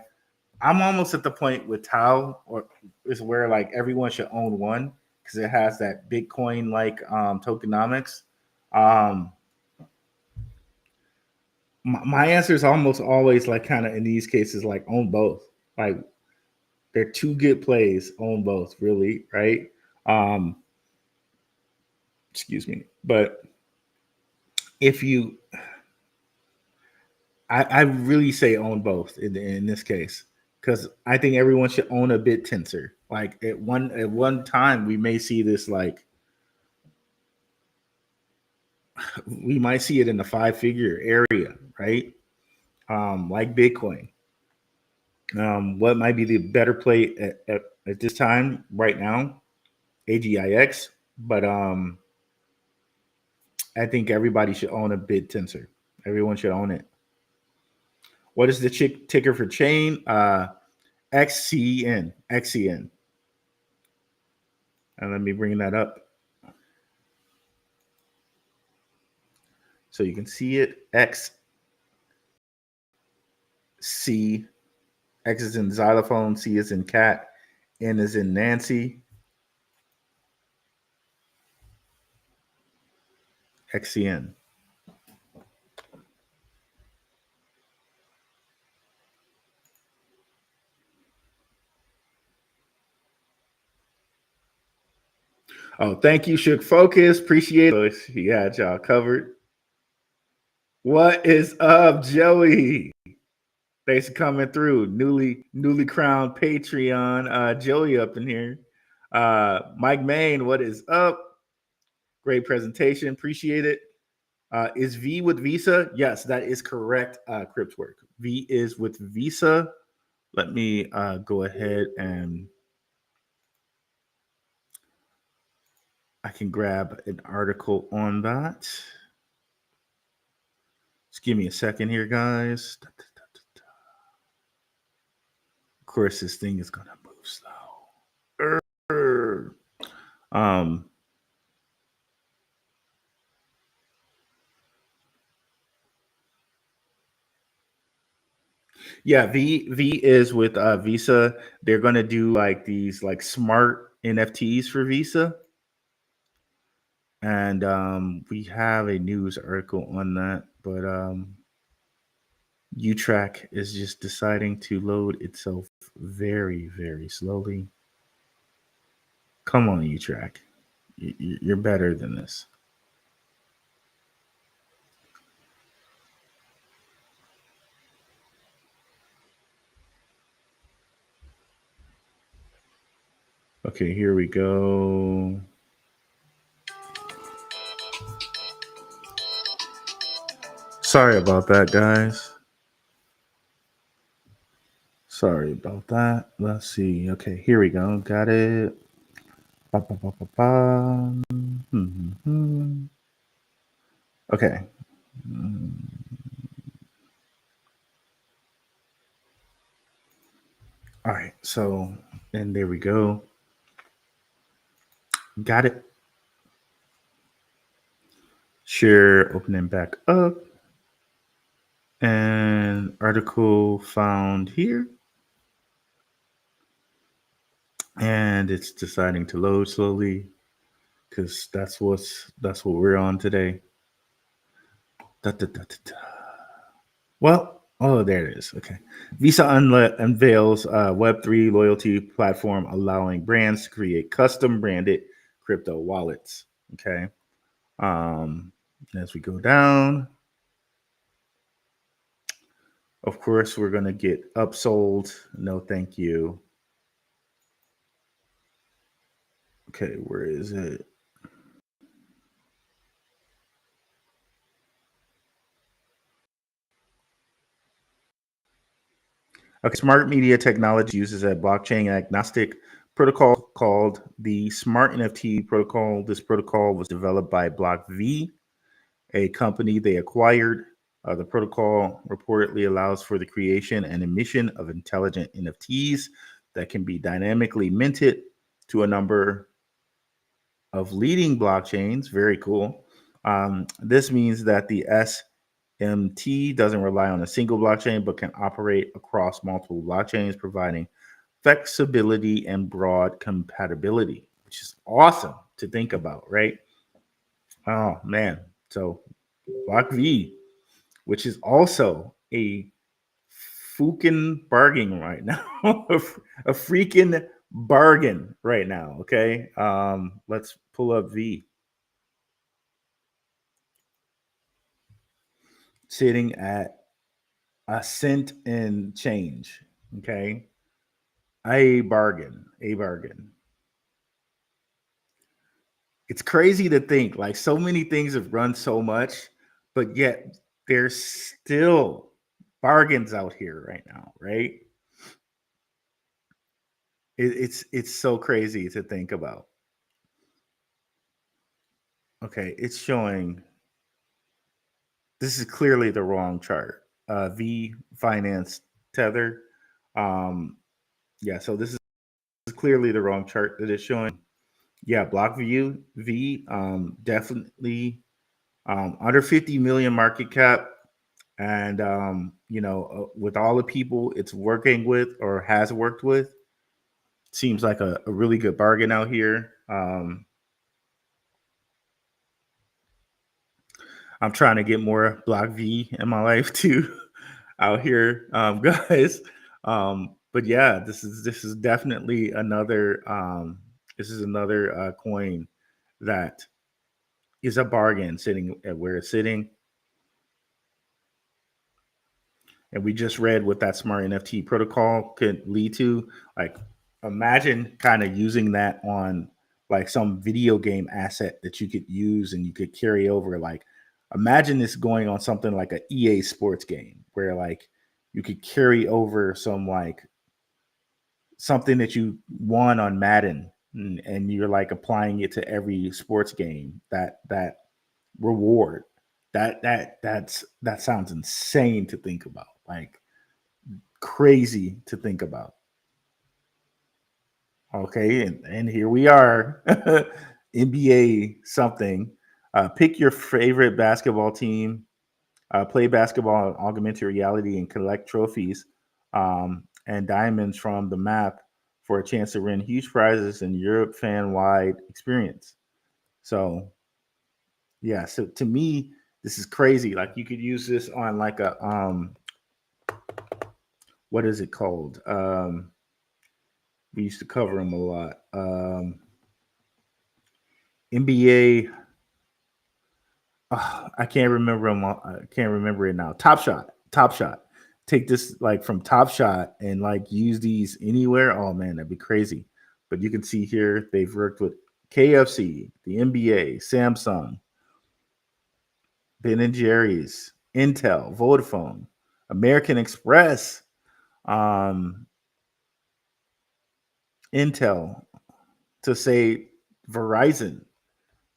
I'm almost at the point with Tau, or is where like everyone should own one because it has that Bitcoin like tokenomics. My answer is almost always like kind of in these cases like own both. Like they're two good plays, own both, really, right? Excuse me, but if you, I really say own both in this case because I think everyone should own a BitTensor. Like at one time, we may see this like we might see it in the 5-figure area, right? Like Bitcoin. What might be the better play at this time right now? AGIX, but I think everybody should own a BitTensor. Everyone should own it. What is the ticker for chain? XCN. XCN. And let me bring that up so you can see it. XC. X is in xylophone. C is in cat. N is in Nancy. XCN. Oh, thank you, Shook Focus. Appreciate it. He had y'all covered. What is up, Joey? Thanks for coming through. Newly crowned Patreon. Joey up in here. Mike Main, what is up? Great presentation. Appreciate it. Is V with Visa? Yes, that is correct, Cryptwork. V is with Visa. Let me go ahead and I can grab an article on that. Just give me a second here, guys. Of course, this thing is gonna move slow. Yeah, V is with Visa. They're gonna do like these like smart NFTs for Visa. And we have a news article on that, but UTrack is just deciding to load itself very, very slowly. Come on, UTrack. You're better than this. Okay, here we go. Sorry about that, guys. Sorry about that. Let's see. Okay, here we go. Got it. Okay. All right. So, and there we go. Got it. Share opening back up. And article found here. And it's deciding to load slowly because that's what we're on today. Da, da, da, da, da. Well, oh, there it is. Okay. Visa unveils a Web3 loyalty platform allowing brands to create custom branded crypto wallets. Okay. As we go down, of course, we're going to get upsold. No, thank you. Okay, where is it? Okay, smart media technology uses a blockchain agnostic protocol called the Smart NFT protocol. This protocol was developed by BlockV, a company they acquired. The protocol reportedly allows for the creation and emission of intelligent NFTs that can be dynamically minted to a number of leading blockchains. Very cool. This means that the SMT doesn't rely on a single blockchain, but can operate across multiple blockchains, providing flexibility and broad compatibility, which is awesome to think about, right? Oh man. So Block V, which is also a fucking bargain right now. A freaking bargain right now. Okay. Let's pull up V. Sitting at a cent and change. Okay. A bargain. A bargain. It's crazy to think like so many things have run so much, but yet there's still bargains out here right now, right? It's so crazy to think about. Okay, it's showing this is clearly the wrong chart. V finance tether. Um, yeah, so this is clearly the wrong chart that it's showing. Yeah, block view V definitely under 50 million market cap, and with all the people it's working with or has worked with, seems like a really good bargain out here. I'm trying to get more block V in my life too out here, guys. But yeah, this is definitely another coin that is a bargain sitting at where it's sitting. And we just read what that smart NFT protocol could lead to. Like, imagine kind of using that on like some video game asset that you could use and you could carry over. Like, imagine this going on something like a EA sports game where like you could carry over some like something that you won on Madden, and you're like applying it to every sports game. That reward, that sounds insane to think about. Like, crazy to think about. Okay, and here we are. NBA something. Pick your favorite basketball team. Play basketball in augmented reality and collect trophies and diamonds from the map for a chance to win huge prizes in Europe fan wide experience. So yeah, so to me, this is crazy. Like, you could use this on like a what is it called? We used to cover them a lot. NBA. I can't remember them. I can't remember it now. Top Shot. Top Shot. Take this like from Top Shot and like use these anywhere. Oh man, that'd be crazy. But you can see here they've worked with KFC, the NBA, Samsung, Ben and Jerry's, Intel, Vodafone, American Express, um, Intel, to say Verizon,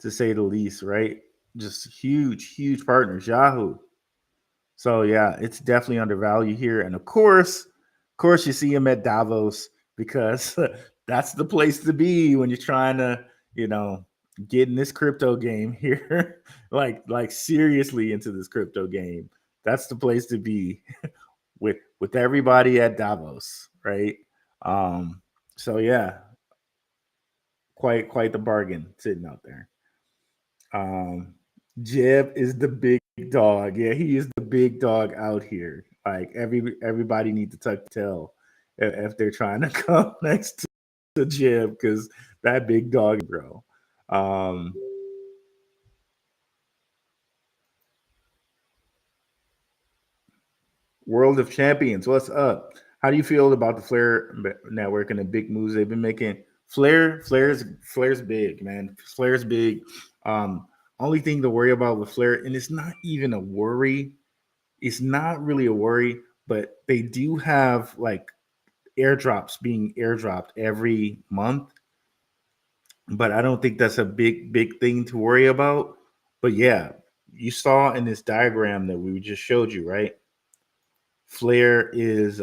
to say the least, right? just huge partners, Yahoo. So yeah, it's definitely undervalued here. And of course, you see him at Davos because that's the place to be when you're trying to, you know, get in this crypto game here, like seriously into this crypto game. That's the place to be with everybody at Davos, right? Um, so yeah, quite the bargain sitting out there. Um, Jeb is the big dog. Yeah, he is the big dog out here. Like everybody needs to tuck tail if they're trying to come next to Jeb because that big dog, bro. Um, World of Champions, what's up? How do you feel about the Flare network and the big moves they've been making? Flare's big, man. Flare's big. Only thing to worry about with Flare, and it's not even a worry. It's not really a worry, but they do have like airdrops being airdropped every month. But I don't think that's a big thing to worry about. But yeah, you saw in this diagram that we just showed you, right? Flare is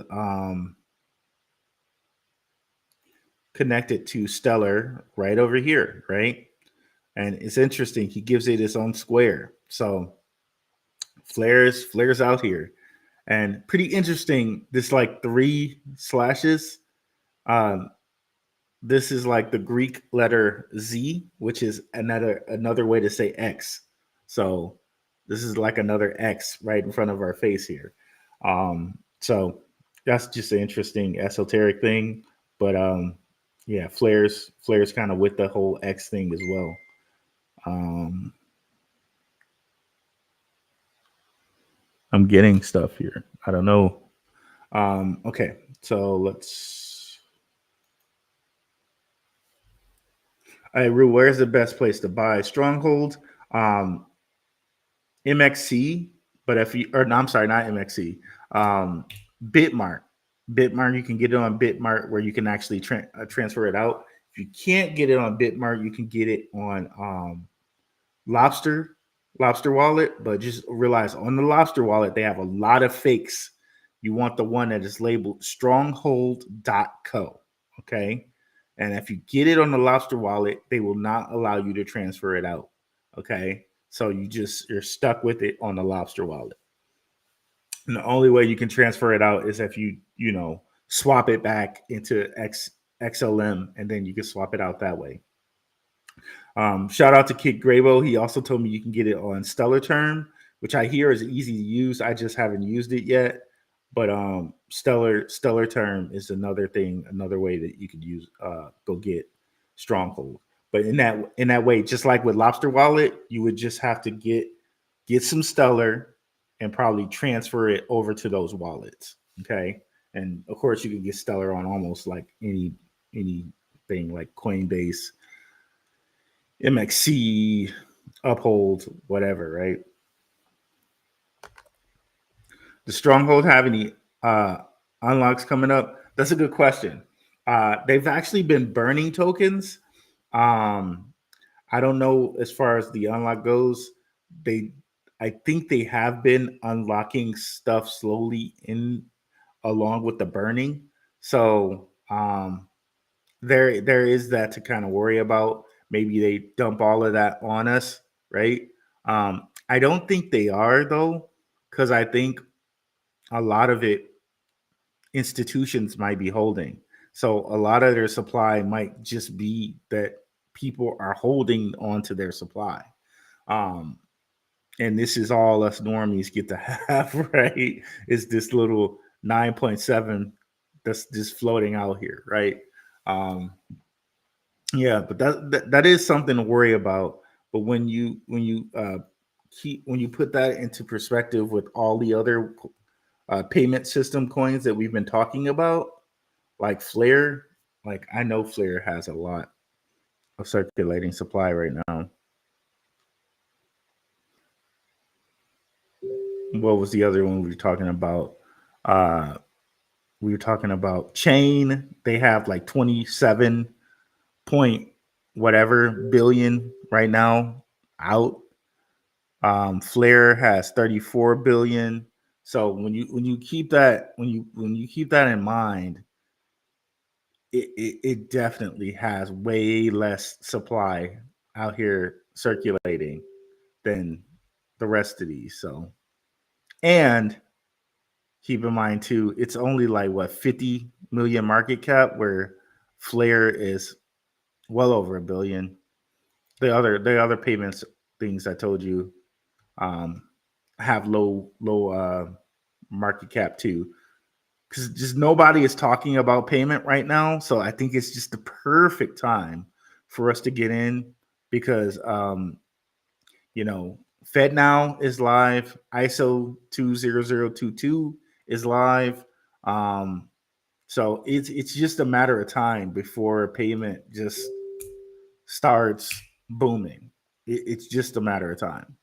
connected to Stellar right over here, right? And it's interesting. He gives it its own square. So Flare's out here. And pretty interesting. This like three slashes. Um, this is like the Greek letter Z, which is another way to say X. So this is like another X right in front of our face here. So that's just an interesting esoteric thing. But yeah, flares kind of with the whole X thing as well. Um, I'm getting stuff here. I don't know. Okay, so let's. Hey, Rue, where's the best place to buy Stronghold? Um, MXC, but if you or no, I'm sorry, not MXC. Bitmart. Bitmart, you can get it on Bitmart where you can actually transfer it out. If you can't get it on Bitmart, you can get it on Lobster Wallet, but just realize on the Lobster Wallet they have a lot of fakes. You want the one that is labeled stronghold.co. Okay. And if you get it on the Lobster Wallet, they will not allow you to transfer it out. Okay. So you're stuck with it on the Lobster Wallet. And the only way you can transfer it out is if you swap it back into XLM and then you can swap it out that way. Shout out to Kid Grabo. He also told me you can get it on Stellar Term, which I hear is easy to use. I just haven't used it yet. But Stellar Term is another way that you could use go get Stronghold. But in that way, just like with Lobster Wallet, you would just have to get some Stellar and probably transfer it over to those wallets. Okay. And of course you can get Stellar on almost like anything like Coinbase, MXC, Uphold, whatever, right? Does Stronghold have any unlocks coming up? That's a good question. They've actually been burning tokens. I don't know as far as the unlock goes. I think they have been unlocking stuff slowly in along with the burning. So there is that to kind of worry about. Maybe they dump all of that on us, right? I don't think they are though, because I think a lot of it institutions might be holding. So a lot of their supply might just be that people are holding onto their supply. And this is all us normies get to have, right? Is this little 9.7 that's just floating out here, right? Yeah, but that is something to worry about. But when you put that into perspective with all the other payment system coins that we've been talking about, like Flare, like I know Flare has a lot of circulating supply right now. What was the other one we were talking about? We were talking about Chain. They have like 27 point whatever billion right now out. Flare has 34 billion. So when you keep that when you keep that in mind, it definitely has way less supply out here circulating than the rest of these. So, and keep in mind too, it's only like what 50 million market cap, where Flare is well over a billion. The other payments things I told you um, have low market cap too, because just nobody is talking about payment right now. So I think it's just the perfect time for us to get in, because FedNow is live, ISO 20022 is live. Um, so it's just a matter of time before payment just starts booming. It's just a matter of time.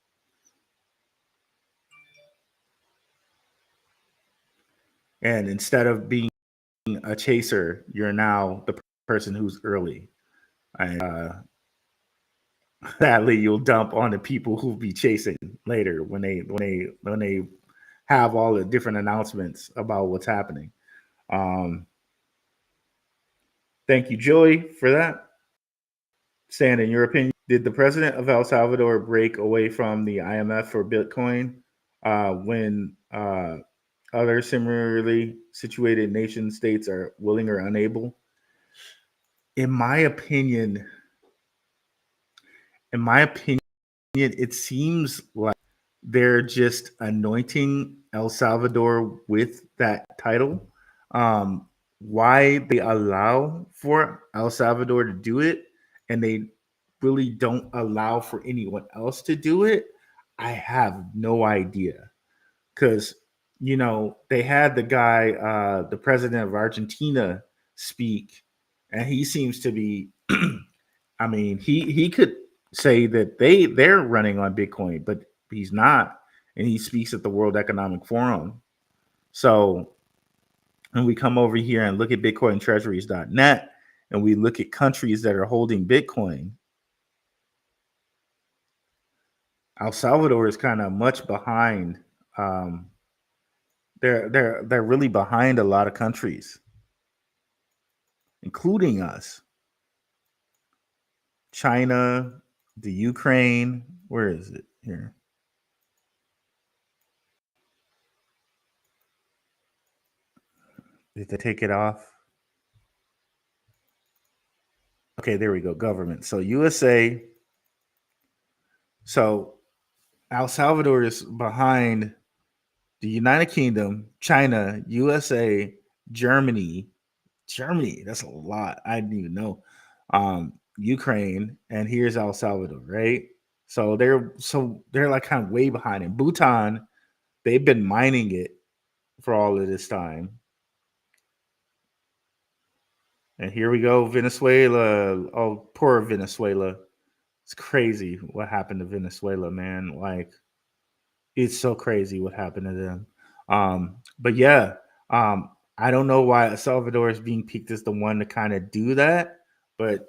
And instead of being a chaser, you're now the person who's early. And sadly, you'll dump on the people who'll be chasing later when they have all the different announcements about what's happening. Um, thank you, Joey, for that. Stan, in your opinion, did the president of El Salvador break away from the IMF for Bitcoin when other similarly situated nation states are willing or unable? In my opinion, it seems like they're just anointing El Salvador with that title. Why they allow for El Salvador to do it and they really don't allow for anyone else to do it, I have no idea. Because, they had the guy, the president of Argentina, speak, and he seems to be, I mean, he could say that they're running on Bitcoin, but he's not, and he speaks at the World Economic Forum. So when we come over here and look at BitcoinTreasuries.net, and we look at countries that are holding Bitcoin, El Salvador is kind of much behind. Um, they're really behind a lot of countries, including us. China, the Ukraine. Where is it here? Did they take it off? Okay, there we go. Government. So USA. So El Salvador is behind the United Kingdom, China, USA, Germany. Germany, that's a lot. I didn't even know. Ukraine, and here's El Salvador, right? So they're like kind of way behind. In Bhutan, they've been mining it for all of this time. And here we go, Venezuela. Oh, poor Venezuela. It's crazy what happened to Venezuela, man. Like, it's so crazy what happened to them. But yeah, I don't know why El Salvador is being picked as the one to kind of do that, but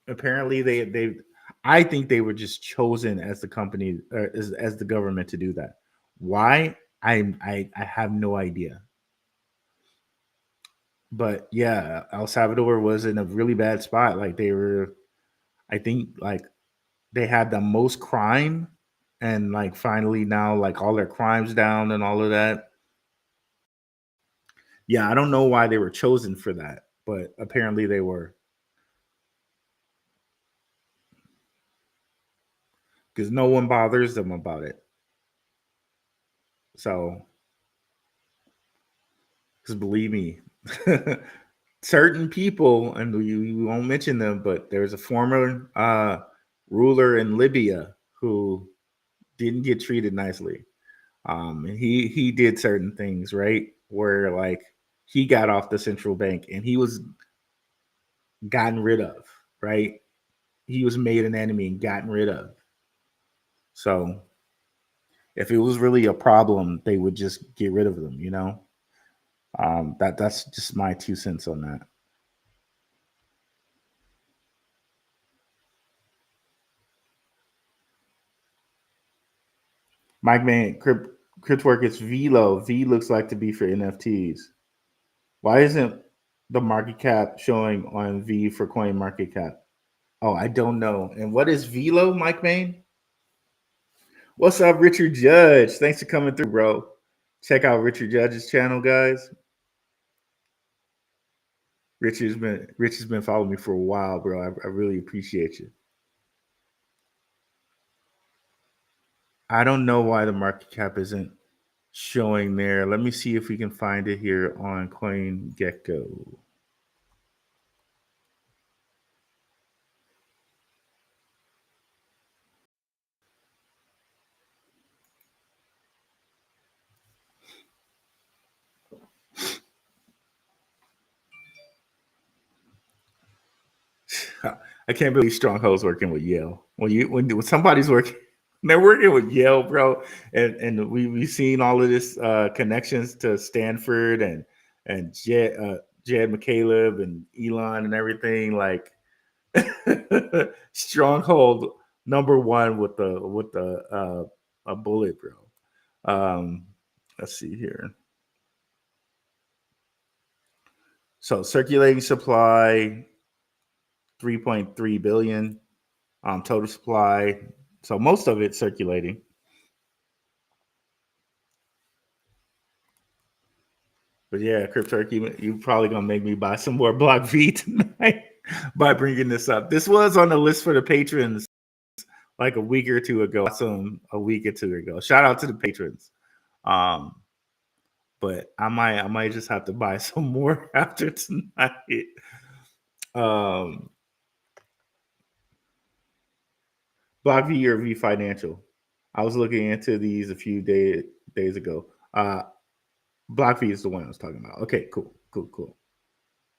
apparently they I think they were just chosen as the company as the government to do that. Why? I have no idea. But yeah, El Salvador was in a really bad spot. Like they were, I think like they had the most crime, and like finally now like all their crimes down and all of that. Yeah, I don't know why they were chosen for that, but apparently they were, because no one bothers them about it. So, because believe me, certain people, and we won't mention them, but there's a former ruler in Libya who didn't get treated nicely. And he did certain things, right? Where like he got off the central bank and he was gotten rid of, right? He was made an enemy and gotten rid of. So if it was really a problem, they would just get rid of them. That's just my 2 cents on that. Mike Man, Cryptwork, it's VLO. V looks like to be for NFTs. Why isn't the market cap showing on V for Coin Market Cap? Oh, I don't know. And what is VLO, Mike Main? What's up, Richard Judge? Thanks for coming through, bro. Check out Richard Judge's channel, guys. Rich has been following me for a while, bro. I really appreciate you. I don't know why the market cap isn't showing there. Let me see if we can find it here on CoinGecko. I can't believe Stronghold's working with Yale. When somebody's working, they're working with Yale, bro. And we've seen all of this connections to Stanford and Jed McCaleb and Elon and everything. Like Stronghold #1 with the a bullet, bro. Let's see here. So circulating supply 3.3 billion, total supply. So most of it circulating. But yeah, Crypto, you probably gonna make me buy some more Block V tonight by bringing this up. This was on the list for the patrons like a week or two ago. A week or two ago. Shout out to the patrons. But I might just have to buy some more after tonight. Block V or V Financial. I was looking into these a few days ago. Block V is the one I was talking about. Okay, cool.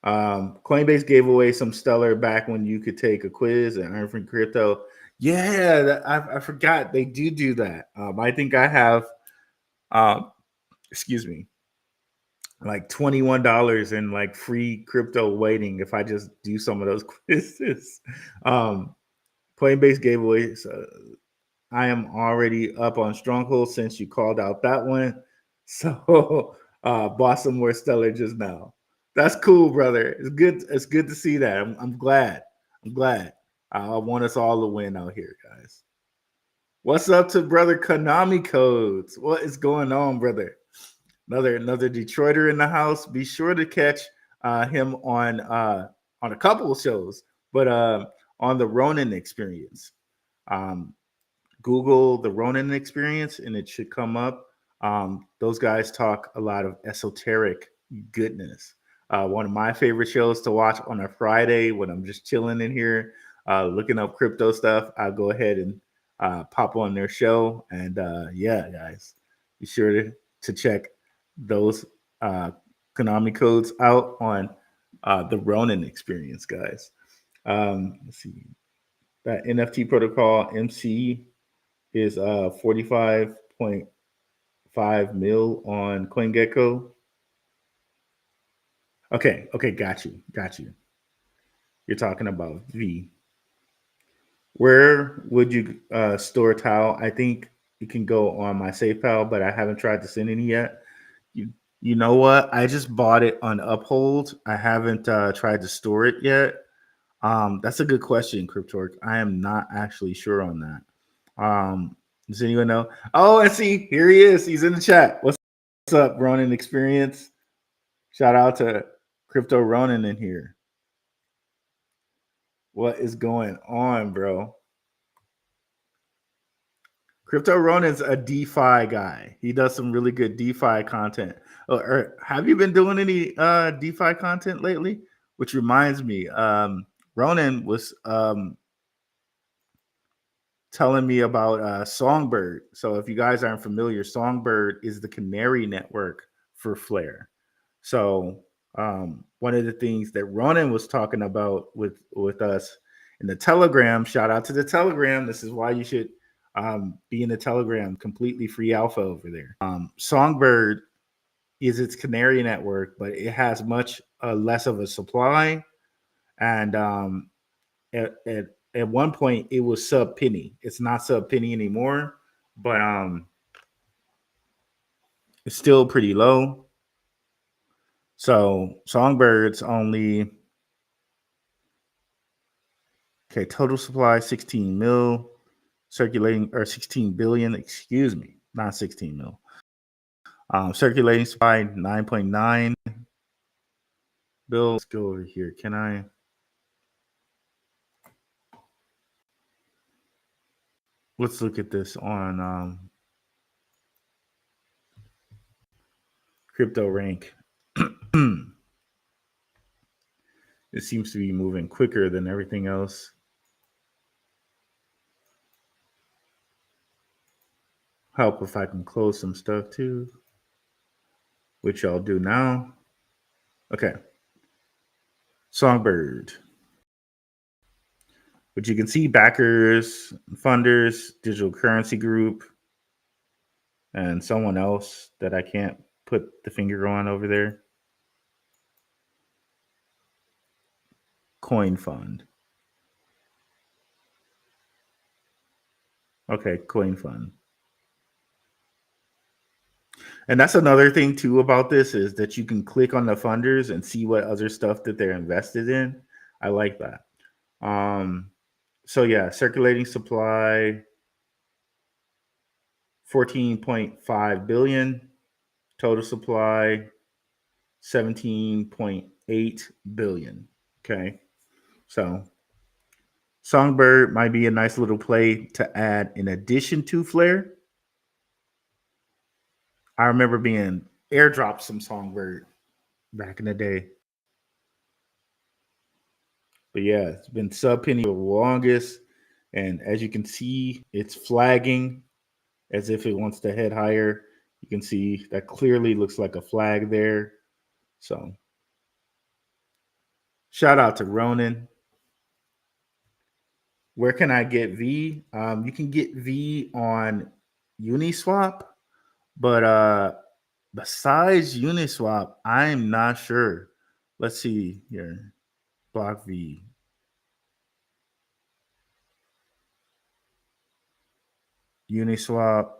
Coinbase gave away some Stellar back when you could take a quiz and earn from crypto. Yeah, I forgot they do that. I think I have, excuse me, like $21 in like free crypto waiting if I just do some of those quizzes. Coinbase gave away. So I am already up on Stronghold since you called out that one. So bought some more Stellar just now. That's cool, brother. It's good. It's good to see that. I'm glad. I want us all to win out here, guys. What's up to brother Konami Codes? What is going on, brother? Another Detroiter in the house. Be sure to catch him on a couple of shows, but on the Ronin Experience. Google the Ronin Experience, and it should come up. Those guys talk a lot of esoteric goodness. One of my favorite shows to watch on a Friday when I'm just chilling in here, looking up crypto stuff. I'll go ahead and pop on their show. And yeah, guys, be sure to check those Konami Codes out on the Ronin Experience, guys. Let's see. That NFT protocol MC is 45.5 mil on CoinGecko. Okay, got you. You're talking about V. Where would you store Tau? I think it can go on my SafePal, but I haven't tried to send any yet. You know what? I just bought it on Uphold. I haven't tried to store it yet. That's a good question, Cryptork. I am not actually sure on that. Does anyone know? Oh, I see. Here he is. He's in the chat. What's up, Ronin Experience? Shout out to Crypto Ronin in here. What is going on, bro? Crypto Ronin's a DeFi guy. He does some really good DeFi content. Have you been doing any DeFi content lately? Which reminds me, Ronin was telling me about Songbird. So if you guys aren't familiar, Songbird is the canary network for Flare. So one of the things that Ronin was talking about with us in the Telegram, shout out to the Telegram. This is why you should be in the Telegram, completely free alpha over there. Songbird is its canary network, but it has much less of a supply. And at one point it was sub penny. It's not sub penny anymore, but It's still pretty low. So Songbird's only okay. Total supply 16 mil, circulating or 16 billion. Excuse me, not 16 mil. Circulating supply 9.9 bill. Let's go over here. Can I? Let's look at this on Crypto Rank. It seems to be moving quicker than everything else. Help if I can close some stuff too, which I'll do now. Okay. Songbird. But you can see backers, funders, digital currency group, and someone else that I can't put the finger on over there. Coin Fund. Okay, Coin Fund. And that's another thing too about this is that you can click on the funders and see what other stuff that they're invested in. I like that. So yeah, circulating supply 14.5 billion, total supply 17.8 billion. Okay. So Songbird might be a nice little play to add in addition to Flare. I remember being airdropped some Songbird back in the day. But yeah, it's been sub penny for the longest. And as you can see, it's flagging as if it wants to head higher. You can see that clearly looks like a flag there. So shout out to Ronan. Where can I get V? You can get V on Uniswap, but besides Uniswap, I'm not sure. Let's see here. Block V. Uniswap,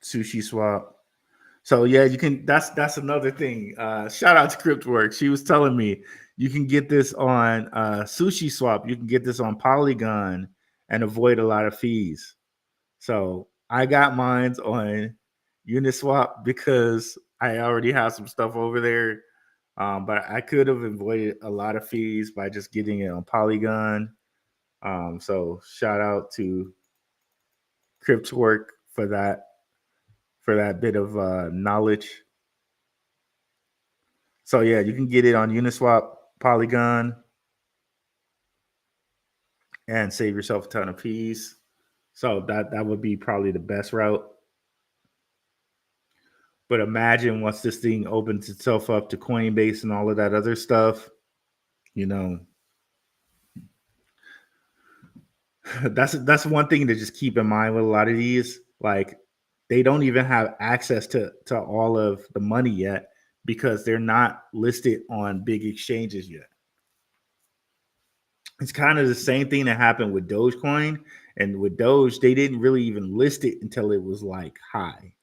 Sushi Swap. So yeah, you can. That's another thing. Shout out to CryptWorks. She was telling me you can get this on Sushi Swap. You can get this on Polygon and avoid a lot of fees. So I got mines on Uniswap because I already have some stuff over there. But I could have avoided a lot of fees by just getting it on Polygon. So shout out to CryptWorks for that bit of knowledge. So yeah, you can get it on Uniswap, Polygon, and save yourself a ton of fees. So that would be probably the best route. But imagine once this thing opens itself up to Coinbase and all of that other stuff, you know, that's one thing to just keep in mind with a lot of these. Like they don't even have access to all of the money yet because they're not listed on big exchanges yet. It's kind of the same thing that happened with Dogecoin. And with Doge, they didn't really even list it until it was like high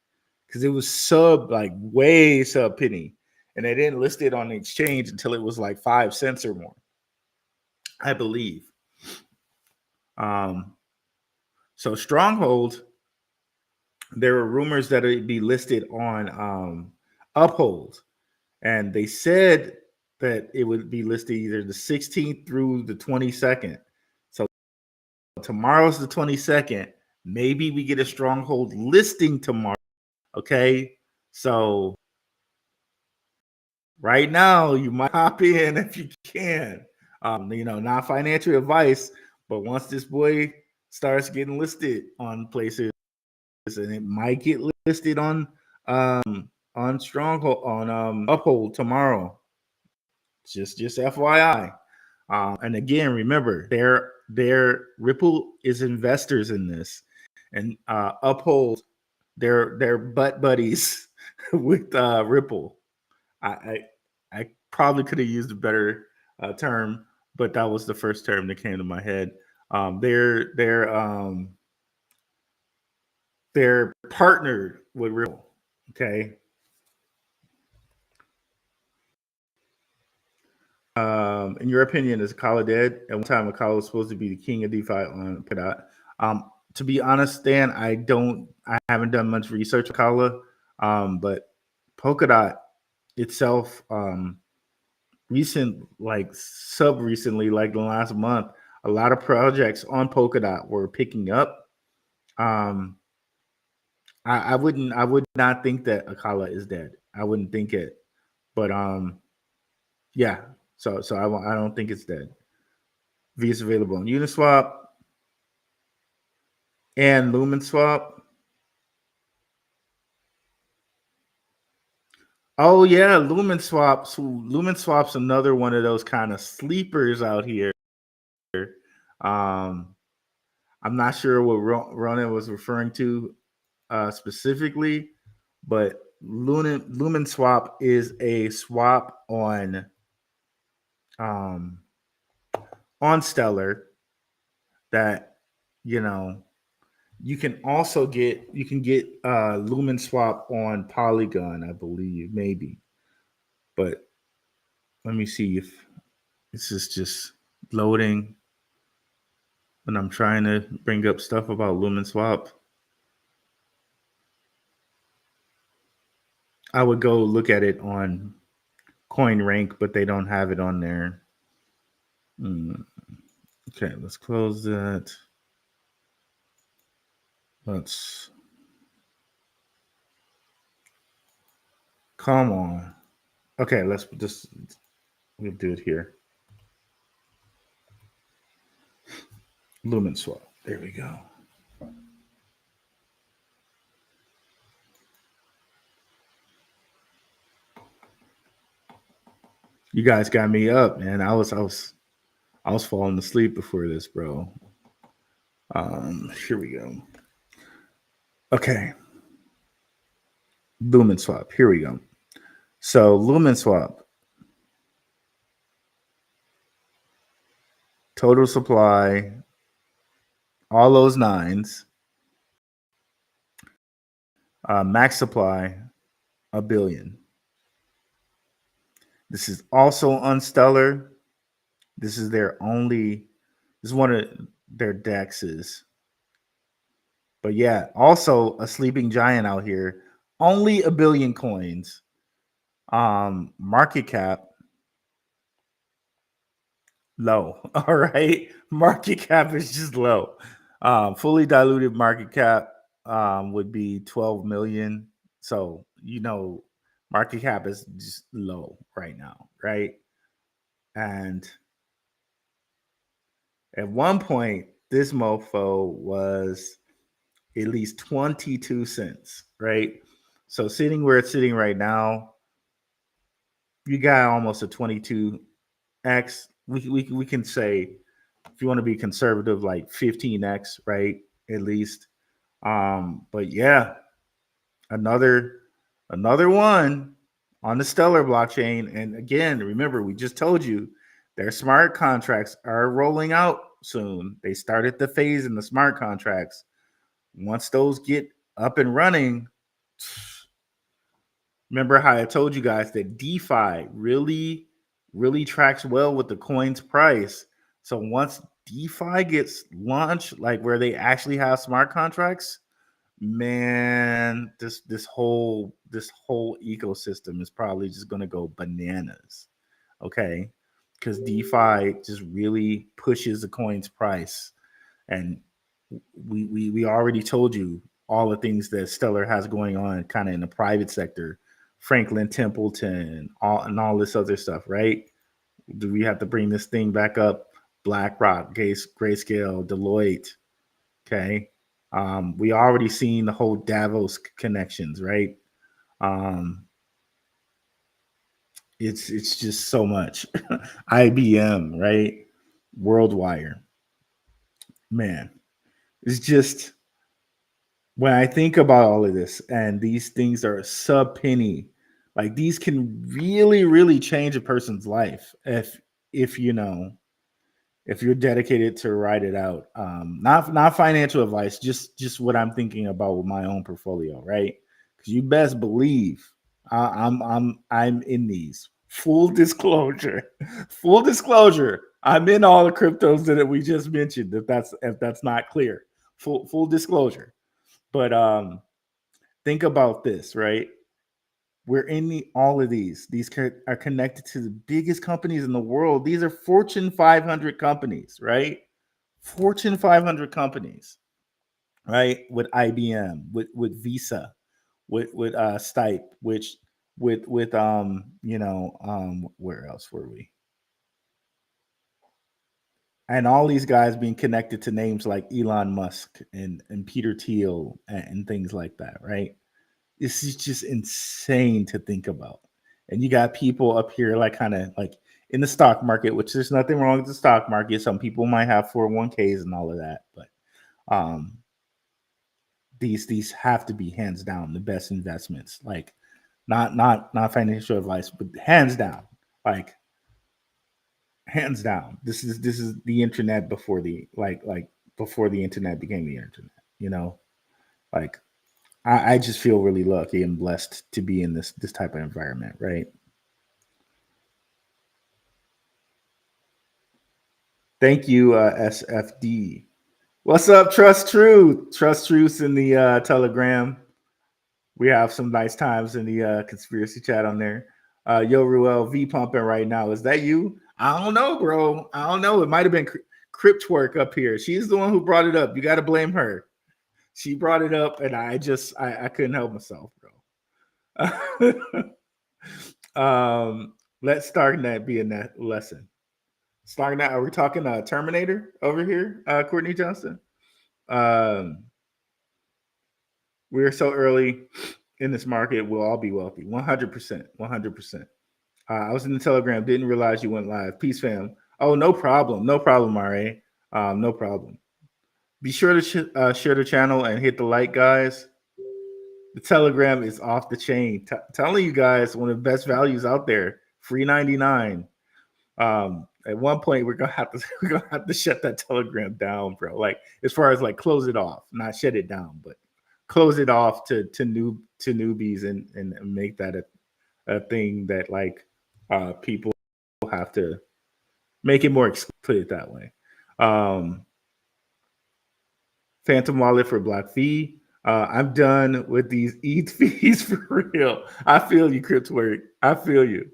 because it was like way sub penny. And they didn't list it on the exchange until it was like 5 cents or more, I believe. So Stronghold, there were rumors that it'd be listed on Uphold. And they said that it would be listed either the 16th through the 22nd. So tomorrow's the 22nd. Maybe we get a Stronghold listing tomorrow. Okay. So right now you might hop in if you can. Not financial advice, but once this boy starts getting listed on places, and it might get listed on Stronghold on Uphold tomorrow. Just FYI. And again, remember, their Ripple is investors in this, and Uphold their butt buddies with Ripple. I probably could have used a better term, but that was the first term that came to my head. They're partnered with Ripple. Okay. In your opinion, is Akala dead? At one time, Akala was supposed to be the king of DeFi on Polkadot. To be honest, Dan, I haven't done much research on Akala, but Polkadot itself, recently, like the last month, a lot of projects on Polkadot were picking up. Um, I would not think that Akala is dead. I wouldn't think it, but yeah. So I don't think it's dead. V is available on Uniswap and LumenSwap. Oh yeah, LumenSwap. So LumenSwap's another one of those kind of sleepers out here. Um, I'm not sure what Ronan was referring to specifically, but LumenSwap is a swap um, on Stellar that you know you can also get Lumen Swap on Polygon, I believe, maybe. But let me see if this is just loading when I'm trying to bring up stuff about Lumen Swap. I would go look at it on CoinRank, but they don't have it on there. Okay, let's close that. Let's come on. Okay, we'll do it here. Lumen Swap. There we go. You guys got me up, man. I was falling asleep before this, bro. Here we go. Okay. Lumen Swap. Here we go. So Lumen Swap. Total supply. All those nines. Max supply, 1 billion. This is also on Stellar. This is one of their dexes. But yeah, also a sleeping giant out here. Only 1 billion coins. Market cap low. All right. Market cap is just low. Fully diluted market cap would be 12 million. So, market cap is just low right now, right? And at one point, this mofo was at least 22 cents, right? So sitting where it's sitting right now, you got almost a 22x. We can say, if you want to be conservative, like 15x, right? At least. But yeah, another one on the Stellar blockchain. And again, remember, we just told you their smart contracts are rolling out soon. They started the phase in the smart contracts. Once those get up and running, remember how I told you guys that DeFi really, really tracks well with the coin's price. So once DeFi gets launched, like where they actually have smart contracts, man, this whole ecosystem is probably just going to go bananas. Okay, because DeFi just really pushes the coin's price, and we already told you all the things that Stellar has going on, kind of in the private sector, Franklin Templeton, all this other stuff, right? Do we have to bring this thing back up? BlackRock, Grayscale, Deloitte. Okay. We already seen the whole Davos connections, right? It's just so much. IBM, right? WorldWire. Man, it's just, when I think about all of this, and these things are sub penny, like these can really, really change a person's life if if you're dedicated to ride it out. Not financial advice, just what I'm thinking about with my own portfolio, right? because you best believe I'm in these. Full disclosure, full disclosure. I'm in all the cryptos that we just mentioned. If that's not clear, full disclosure. But think about this, right? We're in all of these. These are connected to the biggest companies in the world. These are Fortune 500 companies, right? Fortune 500 companies, right? With IBM, with Visa, with Stipe, which with where else were we? And all these guys being connected to names like Elon Musk and Peter Thiel and things like that, right? This is just insane to think about. And you got people up here like kind of like in the stock market, which there's nothing wrong with the stock market. Some people might have 401ks and all of that, but um these have to be hands down the best investments. Like not financial advice, but hands down. Like hands down. This is the internet before the before the internet became the internet, you know? Like I just feel really lucky and blessed to be in this type of environment, right? Thank you, SFD. What's up, Trust Truth? Trust Truth's in the Telegram. We have some nice times in the conspiracy chat on there. Yo, Ruel, V pumping right now. Is that you? I don't know, bro. I don't know. It might have been Cryptwork up here. She's the one who brought it up. You got to blame her. She brought it up, and I couldn't help myself, bro. Let's start that be a lesson. Starting that, are we talking Terminator over here, Courtney Johnson? We're so early in this market. We'll all be wealthy. 100%. 100%. I was in the Telegram. Didn't realize you went live. Peace, fam. Oh, no problem. No problem, RA. No problem. Be sure to share the channel and hit the like, guys. The Telegram is off the chain. Telling you guys, one of the best values out there. Free 99. At one point, we're gonna have to shut that Telegram down, bro. Like as far as like close it off, not shut it down, but close it off to newbies and make that a thing that like people have to make it more exclusive, put it that way. Phantom wallet for Black Fee. I'm done with these ETH fees for real. I feel you, Cryptwork. I feel you.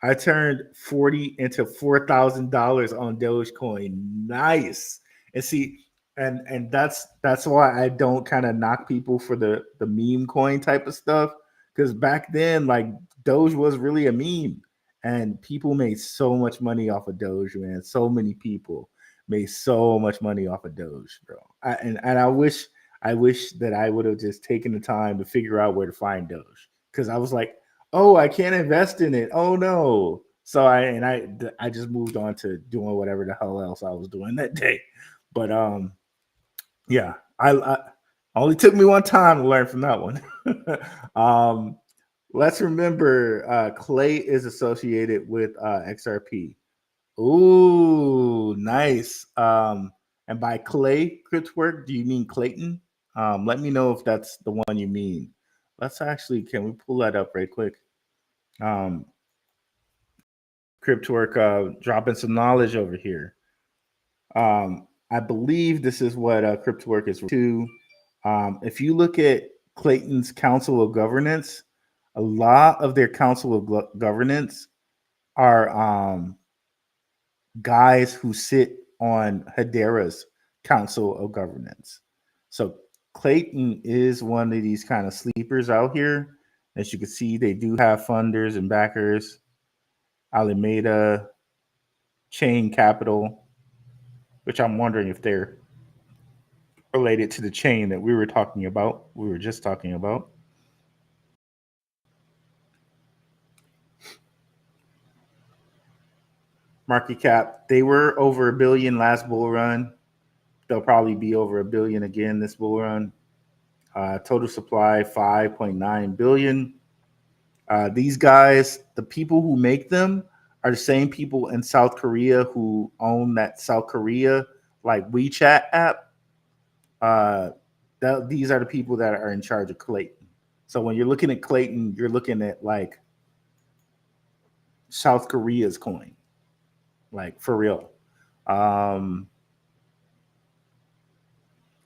I turned 40 into $4,000 on Dogecoin. Nice. And see, and that's why I don't kind of knock people for the meme coin type of stuff. Because back then, like Doge was really a meme. And people made so much money off of Doge, man. So many people made so much money off of Doge, bro. And I wish that I would have just taken the time to figure out where to find Doge. Because I was like, oh, I can't invest in it. Oh no. So I just moved on to doing whatever the hell else I was doing that day. But yeah, I only took me one time to learn from that one. Let's remember Clay is associated with XRP. Ooh, nice. And by Clay Cryptwork, do you mean Clayton? Let me know if that's the one you mean. Let's actually, can we pull that up right quick? Cryptwork dropping some knowledge over here. I believe this is what Cryptwork is to. If you look at Clayton's Council of Governance, a lot of their Council of Governance are guys who sit on Hedera's Council of Governance. So Clayton is one of these kind of sleepers out here. As you can see, they do have funders and backers. Alameda, Chain Capital, which I'm wondering if they're related to the chain that we were just talking about. Market cap, they were over $1 billion last bull run. They'll probably be over $1 billion again this bull run. Total supply 5.9 billion. These guys, the people who make them are the same people in South Korea who own that South Korea like WeChat app. these are the people that are in charge of Clayton. So when you're looking at Clayton, you're looking at like South Korea's coin, like for real. Um,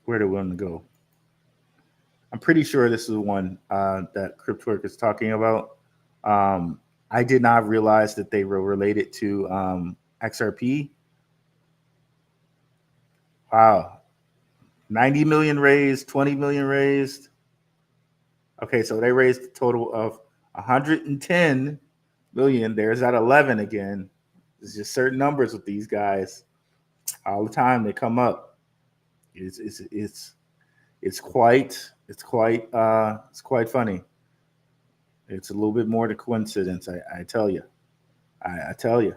where do we want to go? I'm pretty sure this is the one that Cryptwork is talking about. I did not realize that they were related to XRP. Wow. 90 million raised, 20 million raised. Okay, so they raised a total of 110 million. There's that 11 again. There's just certain numbers with these guys. All the time they come up. It's quite funny. It's a little bit more than coincidence, I tell you. I tell you.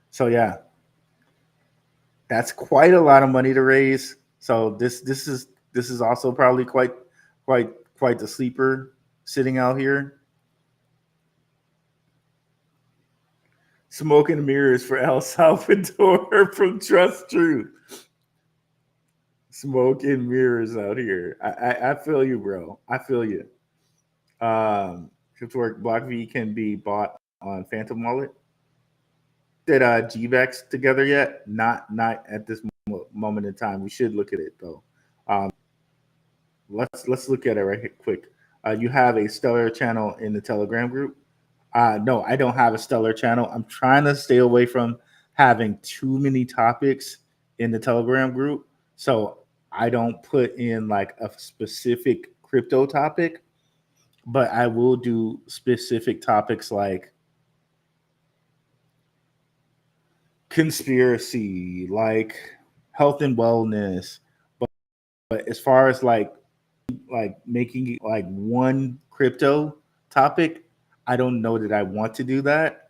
So yeah, that's quite a lot of money to raise. So this is also probably quite the sleeper sitting out here. Smoke and mirrors for El Salvador from Trust Truth. Smoke and mirrors out here. I feel you, bro. I feel you. Cryptwork Block V can be bought on Phantom Wallet. Did GVEX together yet? Not at this moment in time. We should look at it though. Let's look at it right here quick. You have a Stellar channel in the Telegram group. No, I don't have a Stellar channel. I'm trying to stay away from having too many topics in the Telegram group. So I don't put in like a specific crypto topic, but I will do specific topics like conspiracy, like health and wellness. But as far as like making like one crypto topic, I don't know that I want to do that.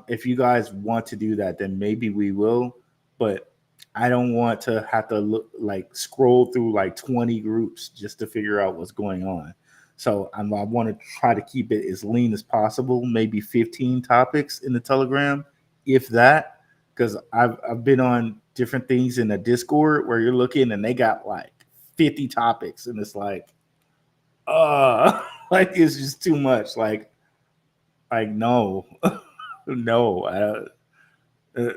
If you guys want to do that, then maybe we will. But I don't want to have to look like scroll through like 20 groups just to figure out what's going on. So I want to try to keep it as lean as possible. Maybe 15 topics in the Telegram, if that, because I've been on different things in the Discord where you're looking and they got like 50 topics, and it's like, like it's just too much. Like no, no.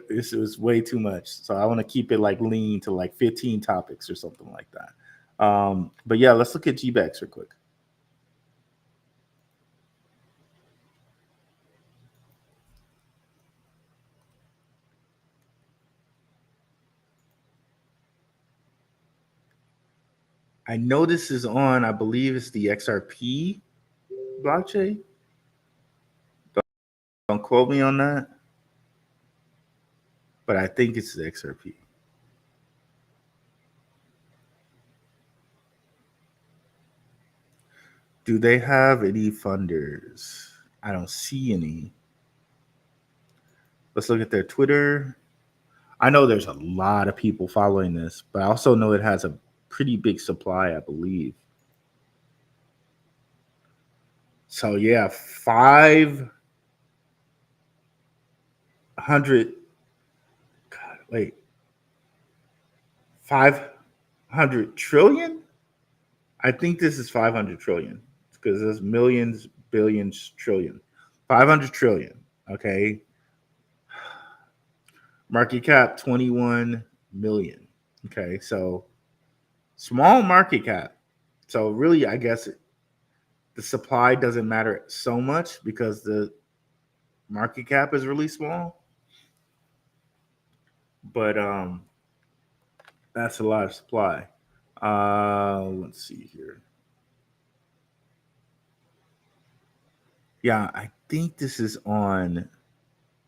This was way too much. So I want to keep it like lean to like 15 topics or something like that. But yeah, let's look at GBEX real quick. I know this is on, I believe it's the XRP blockchain. Don't quote me on that. But I think it's the XRP. Do they have any funders? I don't see any. Let's look at their Twitter. I know there's a lot of people following this, but I also know it has a pretty big supply, I believe. So yeah, 500 trillion? I think this is 500 trillion because there's millions, billions, trillion. 500 trillion, okay? Market cap 21 million. Okay, so small market cap. So really, I guess the supply doesn't matter so much because the market cap is really small. But that's a lot of supply. Let's see here. Yeah, I think this is on.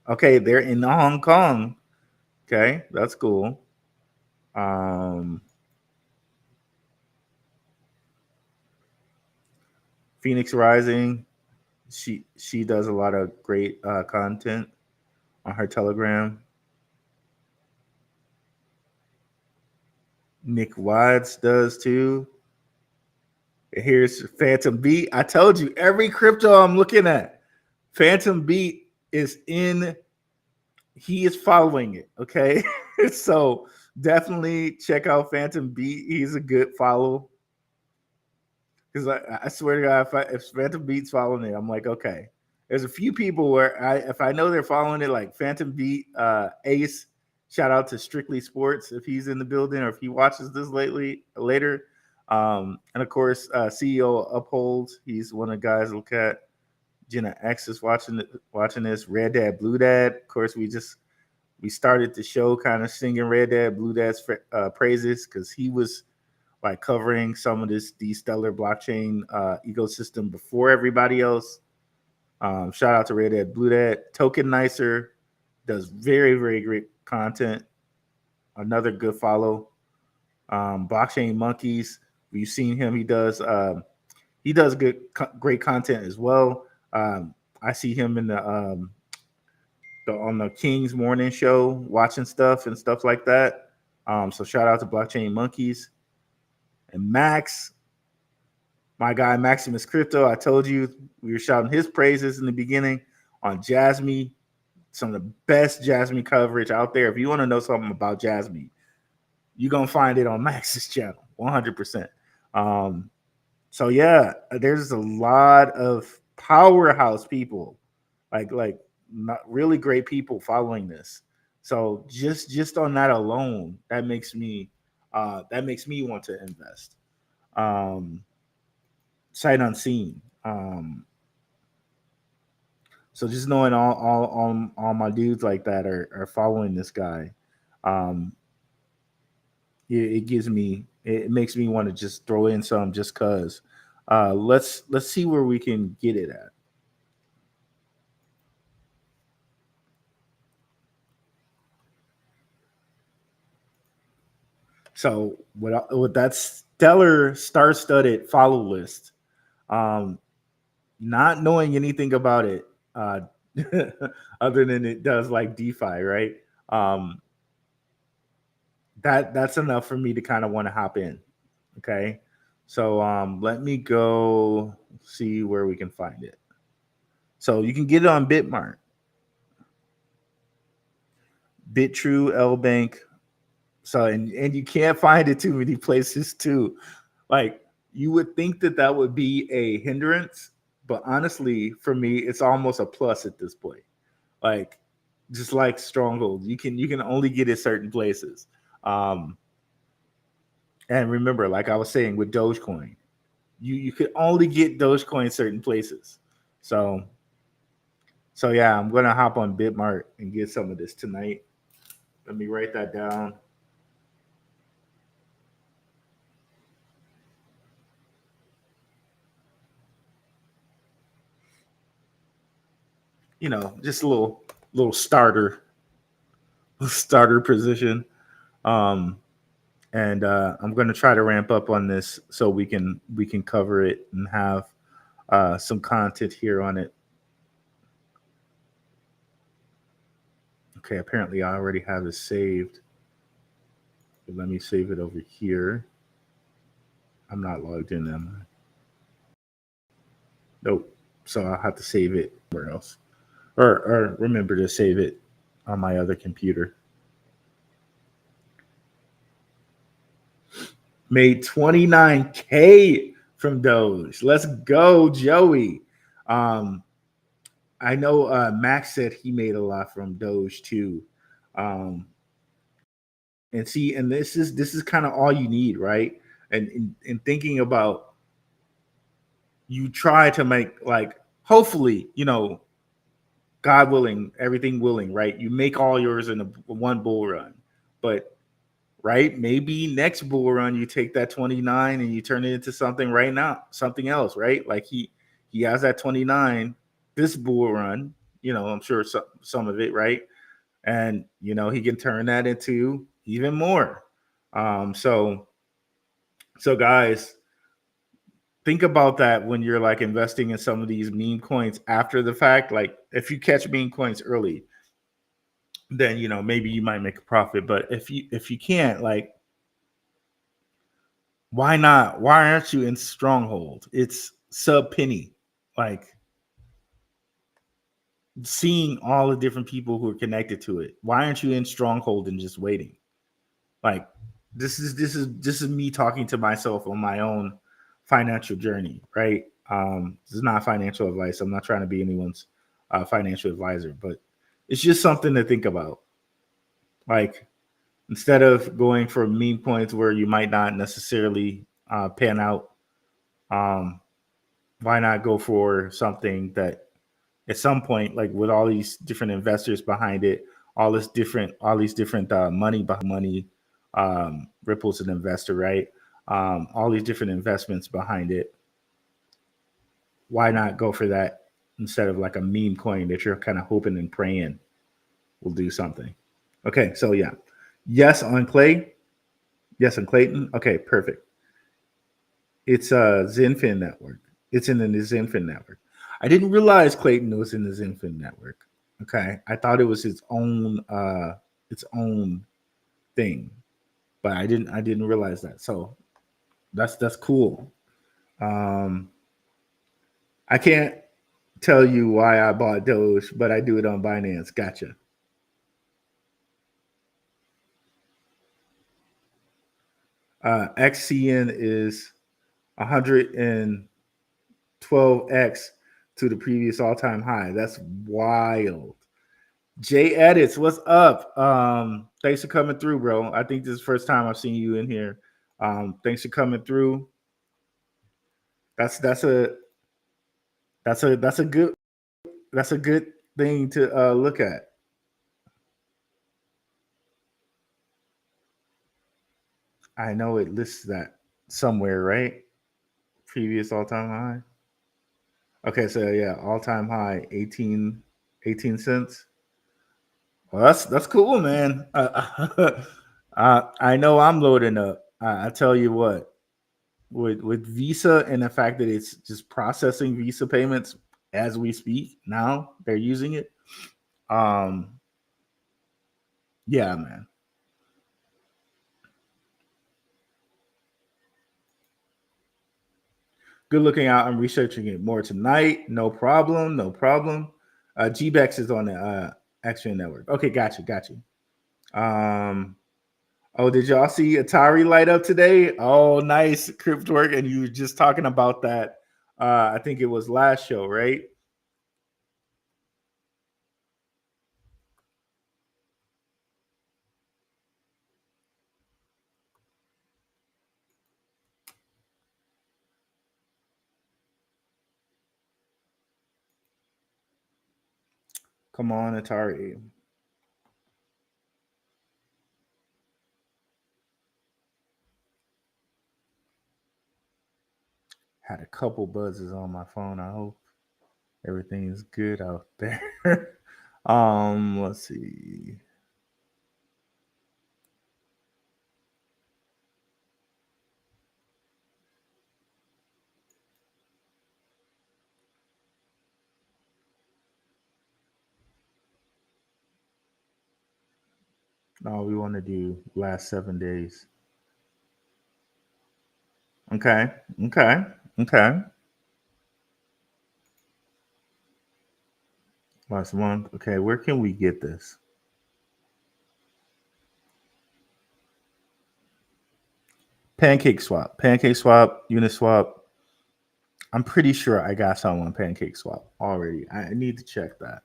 Okay, they're in Hong Kong. Okay, that's cool. Phoenix Rising. She does a lot of great content on her Telegram. Nick Watts does too. Here's Phantom Beat. I told you every crypto I'm looking at, Phantom Beat is in. He is following it. Okay. So definitely check out Phantom Beat. He's a good follow. Because I swear to God, if Phantom Beat's following it, I'm like, okay. There's a few people where if I know they're following it, like Phantom Beat, Ace. Shout out to Strictly Sports if he's in the building or if he watches this later. And of course, CEO Upholds. He's one of the guys. Look at Jenna X is watching this. Red Dad, Blue Dad. Of course, we started the show kind of singing Red Dad, Blue Dad's praises because he was like covering some of the stellar blockchain ecosystem before everybody else. Shout out to Red Dad, Blue Dad. Token Nicer does very, very great content. Another good follow. Blockchain Monkeys. You've seen him. He does great content as well. I see him in the on the King's Morning Show watching stuff and stuff like that. So shout out to Blockchain Monkeys. And Max, my guy Maximus Crypto, I told you we were shouting his praises in the beginning on Jasmine. Some of the best Jasmine coverage out there. If you want to know something about Jasmine, you're going to find it on Max's channel, 100%. So, yeah, there's a lot of powerhouse people, like not really great people following this. So just on that alone, that makes me want to invest. Sight unseen. So just knowing all my dudes like that are following this guy, it makes me want to just throw in some just cause. Let's see where we can get it at. So with that stellar star-studded follow list, not knowing anything about it, other than it does like DeFi, right? That's enough for me to kind of want to hop in. Okay. So let me go see where we can find it. So you can get it on Bitmart, BitTrue, LBank. So and you can't find it too many places too. Like you would think that would be a hindrance, but honestly, for me, it's almost a plus at this point. Like just like Stronghold, you can only get it certain places. And remember, like I was saying with Dogecoin, you could only get Dogecoin certain places. So yeah, I'm gonna hop on Bitmart and get some of this tonight. Let me write that down. Just a little starter position. And I'm going to try to ramp up on this so we can cover it and have some content here on it. Okay, apparently I already have it saved. But let me save it over here. I'm not logged in, am I? Nope. So I'll have to save it somewhere else. Or remember to save it on my other computer. Made 29K from Doge. Let's go, Joey. I know Max said he made a lot from Doge too. And this is kind of all you need, right? And in thinking about, you try to make, like, hopefully, God willing, everything willing, right? You make all yours in one bull run, but right, maybe next bull run you take that 29 and you turn it into something right now, something else, right? Like he has that 29 this bull run, I'm sure some of it, right? And he can turn that into even more. So guys, think about that when you're like investing in some of these meme coins after the fact. Like if you catch meme coins early, then maybe you might make a profit. But if you can't, like, why not? Why aren't you in Stronghold? It's sub penny. Like seeing all the different people who are connected to it. Why aren't you in Stronghold and just waiting? Like this is me talking to myself on my own financial journey, right? This is not financial advice. I'm not trying to be anyone's financial advisor, but it's just something to think about. Like instead of going for meme points where you might not necessarily pan out, um, why not go for something that at some point, like with all these different investors behind it, all these different money, Ripple's an investor, right? All these different investments behind it. Why not go for that instead of like a meme coin that you're kind of hoping and praying will do something? Okay, so yeah, yes on Clay, yes on Clayton. Okay, perfect. It's a Zenfin network. It's in the Zenfin network. I didn't realize Clayton was in the Zenfin network. Okay, I thought it was its own thing, but I didn't realize that. So that's cool. Um, I can't tell you why I bought Doge, but I do it on Binance. Gotcha. XCN is 112x to the previous all-time high. That's wild. Jay Edits, what's up? Thanks for coming through, bro. I think this is the first time I've seen you in here. Thanks for coming through. That's a that's a good thing to look at. I know it lists that somewhere, right? Previous all-time high. Okay, so yeah, all-time high 18 cents. Well, that's cool, man. I know I'm loading up. I tell you what, with Visa and the fact that it's just processing Visa payments as we speak now, they're using it. Um, yeah, man. Good looking out. I'm researching it more tonight. No problem. No problem. GBEX is on the Action Network. Okay, got you. Oh, did y'all see Atari light up today? Oh, nice, Cryptwork. And you were just talking about that. I think it was last show, right? Come on, Atari. Had a couple buzzes on my phone. I hope everything is good out there. Let's see. No, we want to do last 7 days. Okay. Okay. Okay. Last month. Okay. Where can we get this? Pancake Swap. Pancake Swap. Uniswap. I'm pretty sure I got some on Pancake Swap already. I need to check that.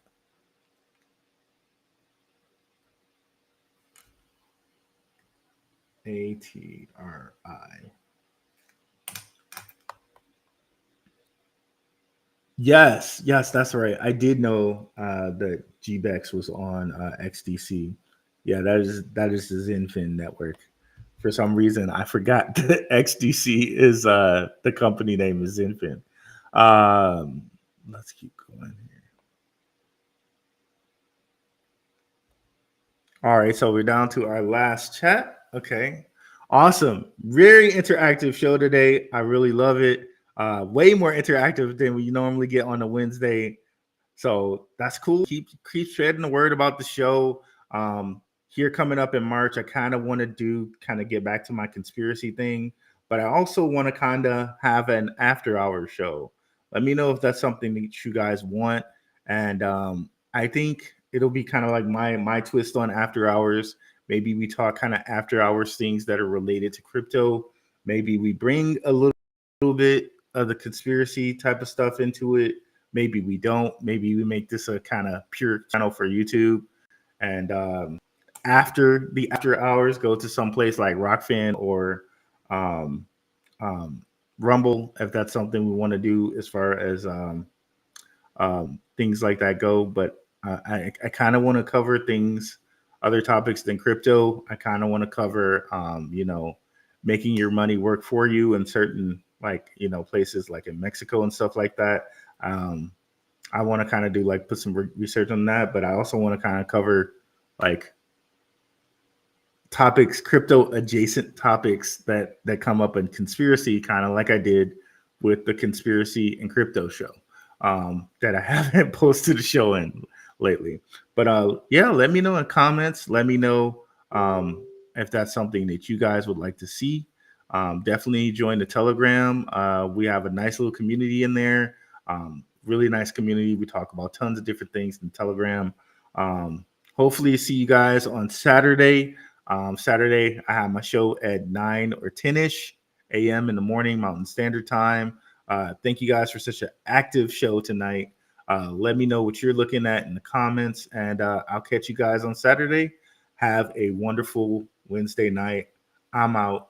ATRI. Yes, that's right. I did know that GBEX was on XDC. Yeah, that is the Zenfin network. For some reason, I forgot that XDC is the company name is Zenfin. Let's keep going here. All right, so we're down to our last chat. Okay, awesome. Very interactive show today. I really love it. Way more interactive than we normally get on a Wednesday. So that's cool. Keep spreading the word about the show. Here coming up in March, I kind of want to get back to my conspiracy thing, but I also want to kind of have an after hour show. Let me know if that's something that you guys want, and I think it'll be kind of like my twist on after hours. Maybe we talk kind of after hours things that are related to crypto. Maybe we bring a little bit of the conspiracy type of stuff into it. Maybe we don't. Maybe we make this a kind of pure channel for YouTube. And after the after hours, go to some place like Rokfin or um, Rumble if that's something we want to do as far as things like that go. But I kind of want to cover things, other topics than crypto. I kind of want to cover, making your money work for you in certain places like in Mexico and stuff like that. Um, I want to kind of do like put some research on that, but I also want to kind of cover like topics, crypto adjacent topics that come up in conspiracy, kind of like I did with the conspiracy and crypto show that I haven't posted a show in lately. But yeah, let me know in comments. Let me know if that's something that you guys would like to see. Definitely join the Telegram. We have a nice little community in there. Really nice community. We talk about tons of different things in Telegram. Hopefully, see you guys on Saturday. Saturday, I have my show at 9 or 10-ish a.m. in the morning, Mountain Standard Time. Thank you guys for such an active show tonight. Let me know what you're looking at in the comments, and I'll catch you guys on Saturday. Have a wonderful Wednesday night. I'm out.